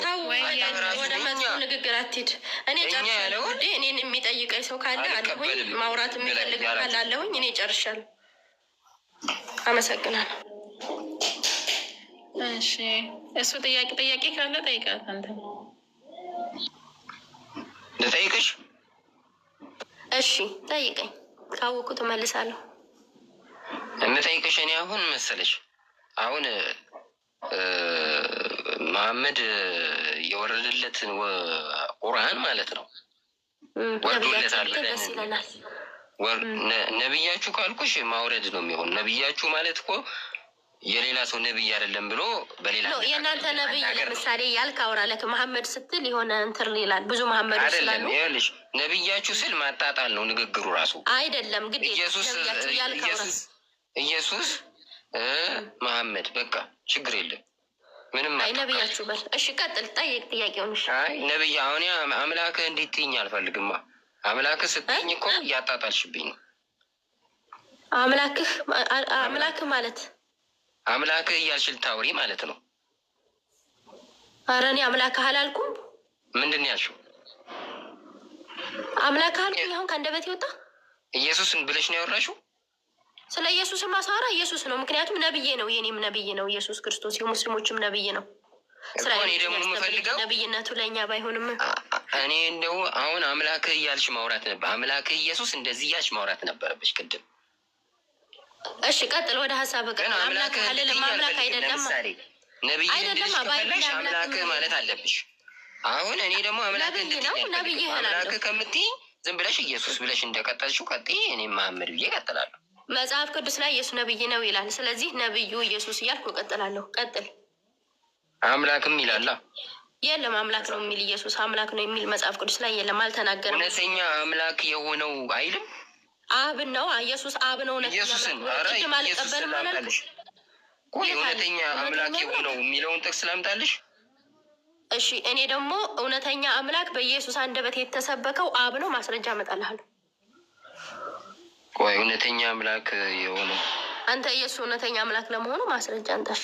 ወደ መጥፎ ንግግር አትሂድ። እኔ ጨርሻለሁ። እኔን የሚጠይቀኝ ሰው ካለ አለሁኝ፣ ማውራት የሚፈልግ ካለ አለሁኝ። እኔ ጨርሻለሁ። አመሰግናለሁ። እሺ እሱ ጥያቄ ካለ ጠይቃት። አንተ ልጠይቅሽ? እሺ ጠይቀኝ፣ ካወኩት እመልሳለሁ። የምጠይቅሽ እኔ አሁን መሰለሽ አሁን መሐመድ የወረደለትን ቁርአን ማለት ነው ወርዶለታል ብለን ነቢያችሁ ካልኩሽ ማውረድ ነው የሚሆን። ነቢያችሁ ማለት እኮ የሌላ ሰው ነቢይ አይደለም ብሎ በሌላ የእናንተ ነቢይ ለምሳሌ ያልክ አውራለክ መሐመድ ስትል የሆነ እንትን ይላል። ብዙ መሐመዶች ስላሉ ይኸውልሽ ነቢያችሁ ስል ማጣጣል ነው ንግግሩ ራሱ አይደለም። ግን ኢየሱስ መሐመድ በቃ ችግር የለም ምንም። አይ ነቢያችሁ በል። እሺ ቀጥል፣ ጠይቅ ጥያቄውን። እሺ አይ ነቢይ አሁን አምላክህ እንዲትይኝ አልፈልግማ። አምላክህ ስትይኝ እኮ እያጣጣልሽብኝ ነው። አምላክህ ማለት አምላክህ እያልሽ ልታወሪ ማለት ነው። ኧረ እኔ አምላክህ አላልኩም። ምንድን ነው ያልሽው? አምላክህ አልኩኝ። አሁን ከአንደበቴ ወጣ። ኢየሱስን ብለሽ ነው ያወራሽው? ስለ ኢየሱስ ማሳወራ ኢየሱስ ነው። ምክንያቱም ነብዬ ነው፣ የኔም ነብይ ነው ኢየሱስ ክርስቶስ፣ የሙስሊሞችም ነብይ ነው። እኔ ደግሞ የምፈልገው ነብይነቱ ለእኛ ባይሆንም እኔ እንደው አሁን አምላክህ እያልሽ ማውራት ነበር። አምላክህ ኢየሱስ እንደዚህ እያልሽ ማውራት ነበረብሽ ቅድም። እሺ ቀጥል፣ ወደ ሀሳብ ቀጥል። አምላክህ አይደለም አምላክ አይደለም ነብይ አይደለም አምላክህ ማለት አለብሽ። አሁን እኔ ደግሞ አምላክህ እንድትይ አምላክህ ከምትይ ዝም ብለሽ ኢየሱስ ብለሽ እንደቀጠልሽው ቀጥይ፣ እኔም መሐመድ ብዬ እቀጥላለሁ። መጽሐፍ ቅዱስ ላይ ኢየሱስ ነብይ ነው ይላል። ስለዚህ ነብዩ ኢየሱስ እያልኩ እቀጥላለሁ። ቀጥል። አምላክም ይላል። የለም አምላክ ነው የሚል ኢየሱስ አምላክ ነው የሚል መጽሐፍ ቅዱስ ላይ የለም፣ አልተናገረም። እውነተኛ አምላክ የሆነው አይልም አብ ነው። ኢየሱስ አብ ነው። ኢየሱስን ቅድም አልቀበልም አላልኩሽ? እውነተኛ አምላክ የሆነው የሚለውን ጥቅስ ላምጣልሽ? እሺ እኔ ደግሞ እውነተኛ አምላክ በኢየሱስ አንደበት የተሰበከው አብ ነው። ማስረጃ እመጣልሃለሁ። ቆይ እውነተኛ አምላክ የሆነው አንተ ኢየሱስ እውነተኛ አምላክ ለመሆኑ ማስረጃ አንጣሽ።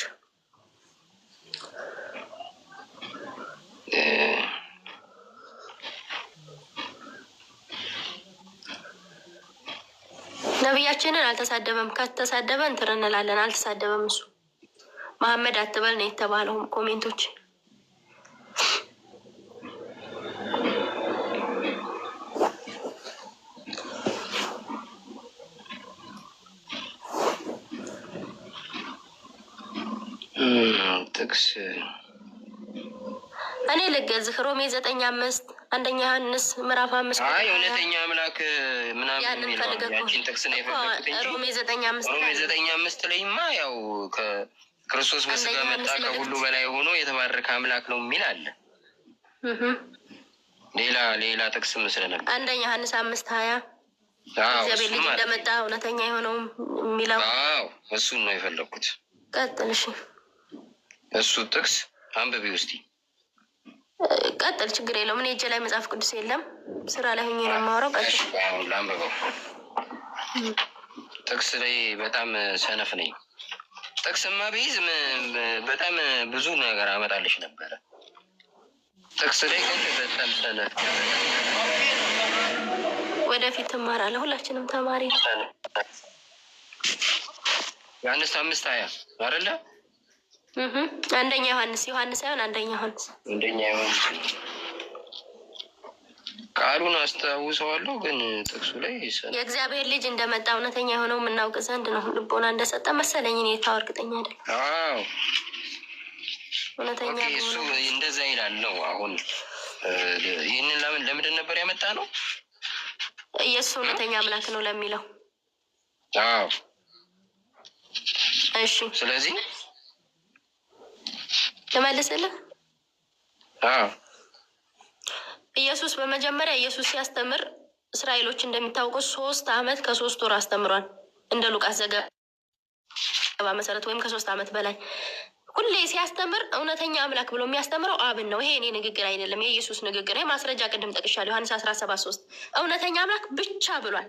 ነቢያችንን አልተሳደበም። ከተሳደበ እንትን እንላለን። አልተሳደበም እሱ። መሐመድ አትበል ነው የተባለው ኮሜንቶች። ጥቅስ እኔ ልገዝህ ሮሜ 9:5 አንደኛ ዮሐንስ ምዕራፍ 5 አይ እውነተኛ አምላክ ምናምን የሚለው ያቺን ጥቅስ ነው የፈለኩት እንጂ ሮሜ 9:5 ሮሜ 9:5 ላይማ ያው ከክርስቶስ በስጋ መጣ ከሁሉ በላይ ሆኖ የተባረከ አምላክ ነው የሚል አለ። ሌላ ጥቅስ መስለ ነበር። አንደኛ ዮሐንስ 5:20 እግዚአብሔር ልጅ እንደመጣ እውነተኛ የሆነው የሚለው እሱን ነው የፈለኩት። ቀጥል። እሺ እሱ ጥቅስ አንብቢ ውስቲ ቀጥል። ችግር የለውም። እኔ እጄ ላይ መጽሐፍ ቅዱስ የለም፣ ስራ ላይ ሆኜ ነው የማወራው። ቀጥል። ላንብበው። ጥቅስ ላይ በጣም ሰነፍ ነኝ። ጥቅስማ ቢይዝ በጣም ብዙ ነገር አመጣልሽ ነበረ። ጥቅስ ላይ ግን በጣም ሰነፍ። ወደፊት ትማራለህ። ሁላችንም ተማሪ ነው። ዮሐንስ 5:20 አይደለ? አንደኛ ዮሐንስ ሳይሆን አንደኛ ዮሐንስ ቃሉን አስታውሰዋለሁ፣ ግን ጥቅሱ ላይ የእግዚአብሔር ልጅ እንደመጣ እውነተኛ የሆነው የምናውቅ ዘንድ ነው ልቦና እንደሰጠ መሰለኝ። እኔ ታው እርግጠኛ አይደለም። እውነተኛ እሱ እንደዛ ይላል ነው። አሁን ይህንን ለምንድን ነበር ያመጣ ነው? ኢየሱስ እውነተኛ አምላክ ነው ለሚለው። እሺ ስለዚህ ልመልስልህ። ኢየሱስ በመጀመሪያ ሲያስተምር እስራኤሎች እንደሚታወቁት 3 ዓመት ከ3 ወር አስተምሯል። እንደ ሉቃስ ዘገባ መሰረት ወይም ከ3 ዓመት በላይ ሁሌ ሲያስተምር እውነተኛ አምላክ ብሎ የሚያስተምረው አብን ነው። ይሄ እኔ ንግግር አይደለም፣ የኢየሱስ ንግግር። ይሄ ማስረጃ ቅድም ጠቅሻለሁ። ዮሐንስ 17:3 እውነተኛ አምላክ ብቻ ብሏል።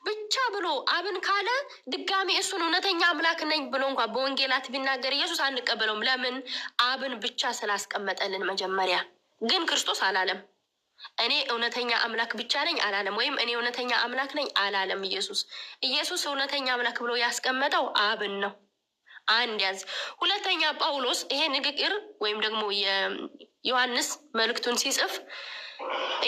ብቻ ብሎ አብን ካለ ድጋሚ እሱን እውነተኛ አምላክ ነኝ ብሎ እንኳን በወንጌላት ቢናገር ኢየሱስ አንቀበለውም። ለምን? አብን ብቻ ስላስቀመጠልን። መጀመሪያ ግን ክርስቶስ አላለም እኔ እውነተኛ አምላክ ብቻ ነኝ አላለም። ወይም እኔ እውነተኛ አምላክ ነኝ አላለም። ኢየሱስ እውነተኛ አምላክ ብሎ ያስቀመጠው አብን ነው። አንድ ያዝ። ሁለተኛ ጳውሎስ ይሄ ንግግር ወይም ደግሞ የዮሐንስ መልእክቱን ሲጽፍ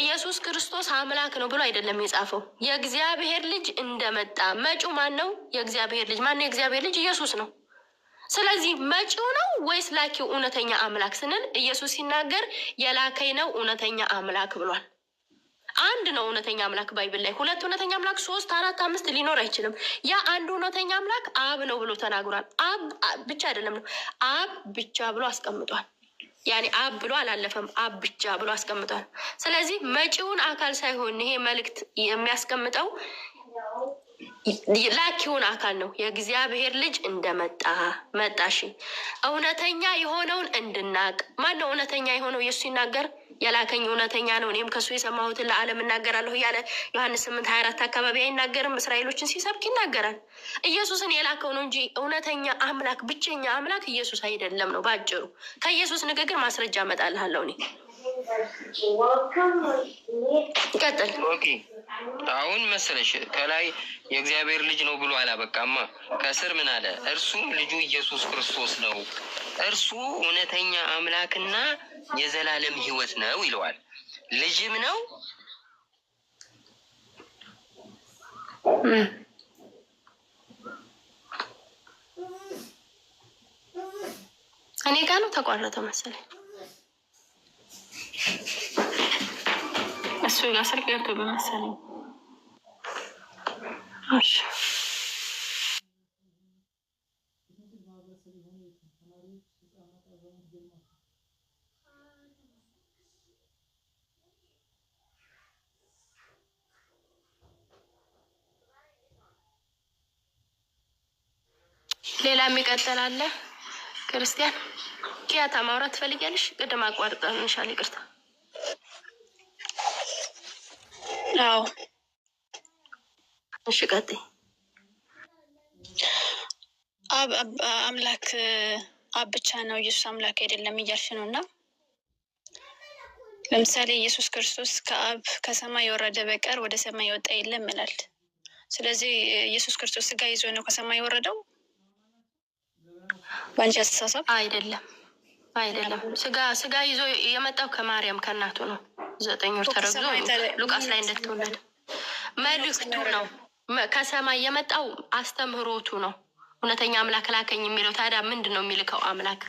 ኢየሱስ ክርስቶስ አምላክ ነው ብሎ አይደለም የጻፈው። የእግዚአብሔር ልጅ እንደመጣ መጪው ማን ነው? የእግዚአብሔር ልጅ ማን ነው? የእግዚአብሔር ልጅ ኢየሱስ ነው። ስለዚህ መጪው ነው ወይስ ላኪው እውነተኛ አምላክ ስንል ኢየሱስ ሲናገር የላከኝ ነው እውነተኛ አምላክ ብሏል። አንድ ነው እውነተኛ አምላክ ባይብል ላይ። 2 እውነተኛ አምላክ 3፣ 4፣ 5 ሊኖር አይችልም። ያ አንድ እውነተኛ አምላክ አብ ነው ብሎ ተናግሯል። አብ ብቻ አይደለም ነው፣ አብ ብቻ ብሎ አስቀምጧል። ያኔ አብ ብሎ አላለፈም፣ አብ ብቻ ብሎ አስቀምጧል። ስለዚህ መጪውን አካል ሳይሆን ይሄ መልእክት የሚያስቀምጠው ላኪውን አካል ነው። የእግዚአብሔር ልጅ እንደመጣ መጣሽ እውነተኛ የሆነውን እንድናቅ። ማን ነው እውነተኛ የሆነው? ኢየሱስ ሲናገር የላከኝ እውነተኛ ነው፣ እኔም ከሱ የሰማሁትን ለዓለም እናገራለሁ እያለ ዮሐንስ 8:24 አካባቢ አይናገርም? እስራኤሎችን ሲሰብክ ይናገራል። ኢየሱስን የላከው ነው እንጂ እውነተኛ አምላክ ብቸኛ አምላክ ኢየሱስ አይደለም ነው ባጭሩ። ከኢየሱስ ንግግር ማስረጃ እመጣልሃለሁ እኔ። ይቀጥል። አሁን መሰለሽ ከላይ የእግዚአብሔር ልጅ ነው ብሎ አላበቃማ። ከስር ምን አለ? እርሱም ልጁ ኢየሱስ ክርስቶስ ነው፣ እርሱ እውነተኛ አምላክና የዘላለም ሕይወት ነው ይለዋል። ልጅም ነው እኔ ጋር ነው ተቋረጠ መሰለኝ። እሱ ጋር ስልክ ገብቶ በመሰለኝ። ሌላ የሚቀጥል አለ? ክርስቲያን ኪያታ ማውራት ትፈልጊያለሽ? ቅድም አቋርጠንሻል፣ ይቅርታ። አዎ እሺ ቀጥይ። አምላክ አብ ብቻ ነው፣ ኢየሱስ አምላክ አይደለም እያልሽ ነው። እና ለምሳሌ ኢየሱስ ክርስቶስ ከአብ ከሰማይ የወረደ በቀር ወደ ሰማይ የወጣ የለም ይላል። ስለዚህ ኢየሱስ ክርስቶስ ስጋ ይዞ ነው ከሰማይ የወረደው? በአንቺ አስተሳሰብ አይደለም። ስጋ ይዞ የመጣው ከማርያም ከእናቱ ነው። 9 ወር ተረግዞ ሉቃስ ላይ እንደተወለደ መልእክቱ ነው። ከሰማይ የመጣው አስተምህሮቱ ነው። እውነተኛ አምላክ ላከኝ የሚለው ታዲያ ምንድን ነው የሚልከው? አምላክ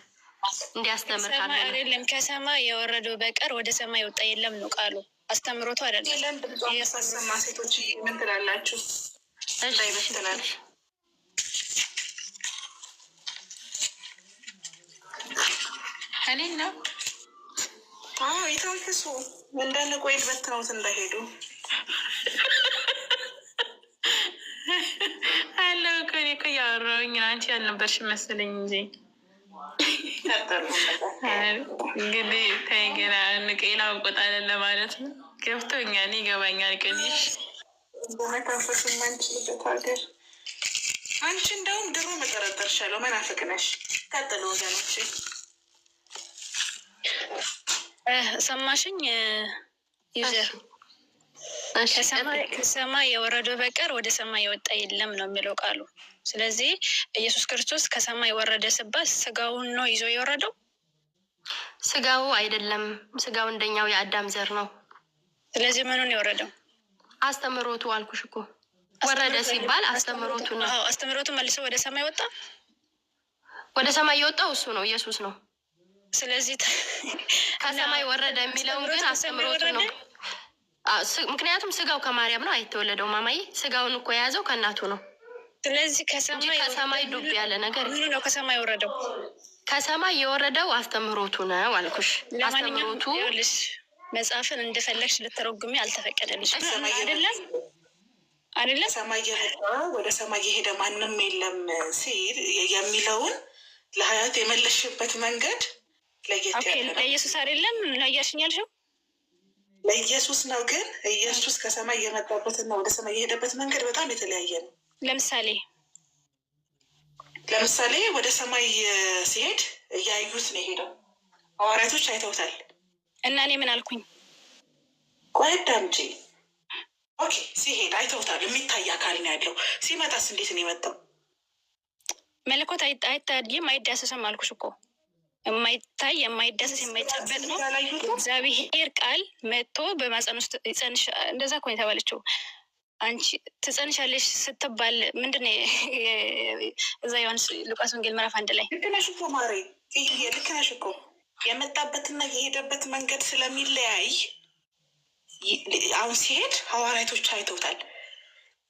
እንዲያስተምር ካለ አይደለም። ከሰማይ የወረደው በቀር ወደ ሰማይ ወጣ የለም ነው ቃሉ። አስተምሮቱ አይደለም። የሳሰማ ሴቶች ምን ትላላችሁ? ይመስላል እኔ ነው የተንፍሱ እንዳለ ቆይል በትነውት እንዳይሄዱ አለው እኮ እኔ እኮ እያወራሁኝ አንቺ ያልነበርሽ መሰለኝ እንጂ እንግዲህ ተይ ገና ንቄላ እንቆጣለን ለማለት ነው። ገብቶኛል፣ ይገባኛል። ቅንሽ በመታፈሱ ማንችልበት ሀገር አንቺ እንደውም ድሮ መጠረጠርሻለሁ። መናፍቅ ነሽ። ቀጥሎ ወገኖች ሰማሽኝ? ዩዘር ከሰማይ የወረደው በቀር ወደ ሰማይ የወጣ የለም ነው የሚለው ቃሉ። ስለዚህ ኢየሱስ ክርስቶስ ከሰማይ ወረደ ሲባል ስጋውን ነው ይዞ የወረደው? ስጋው አይደለም። ስጋው እንደኛው የአዳም ዘር ነው። ስለዚህ ምኑን የወረደው? አስተምሮቱ አልኩሽ እኮ። ወረደ ሲባል አስተምሮቱ ነው። አስተምሮቱ መልሶ ወደ ሰማይ ወጣ። ወደ ሰማይ የወጣው እሱ ነው፣ ኢየሱስ ነው። ስለዚህ ከሰማይ ወረደ የሚለውን ግን አስተምሮቱ ነው። ምክንያቱም ስጋው ከማርያም ነው አይተወለደው። ማማዬ ስጋውን እኮ የያዘው ከእናቱ ነው። ስለዚህ ከሰማይ ዱብ ያለ ነገር ምኑ ነው ከሰማይ የወረደው? ከሰማይ የወረደው አስተምሮቱ ነው አልኩሽ። አስተምሮቱ መጽሐፍን እንደፈለግሽ ልተረጉሚ አልተፈቀደልሽም። አይደለም ሰማይ የሄደ ወደ ሰማይ የሄደ ማንም የለም ሲል የሚለውን ለሀያት የመለሽበት መንገድ ለየት ያለ ነው። ለኢየሱስ አይደለም ነው እያልሽኛልሽው? ለኢየሱስ ነው። ግን ኢየሱስ ከሰማይ የመጣበትና ወደ ሰማይ የሄደበት መንገድ በጣም የተለያየ ነው። ለምሳሌ ወደ ሰማይ ሲሄድ እያዩት ነው የሄደው። ሐዋርያቶች አይተውታል። እና እኔ ምን አልኩኝ? ቆይ አዳምጪ። ኦኬ፣ ሲሄድ አይተውታል። የሚታይ አካል ነው ያለው። ሲመጣስ እንዴት ነው የመጣው? መለኮት አይታይም አይዳሰስም አልኩሽ እኮ። የማይታይ የማይዳሰስ የማይጨበጥ ነው። እግዚአብሔር ቃል መጥቶ በማፀን ውስጥ ይጸንሽ። እንደዛ እኮ ነው የተባለችው። አንቺ ትጸንሻለሽ ስትባል ምንድን ነው እዛ ዮሐንስ ሉቃስ ወንጌል ምዕራፍ 1 ላይ ልክ ነሽ እኮ ማሬ፣ ልክ ነሽ እኮ። የመጣበትና የሄደበት መንገድ ስለሚለያይ አሁን ሲሄድ ሐዋርያቶች አይተውታል።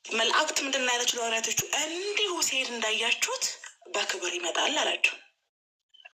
መላእክት ምንድን ነው ያለችው ለሐዋርያቶቹ? እንዲሁ ሲሄድ እንዳያችሁት በክብር ይመጣል አላቸው።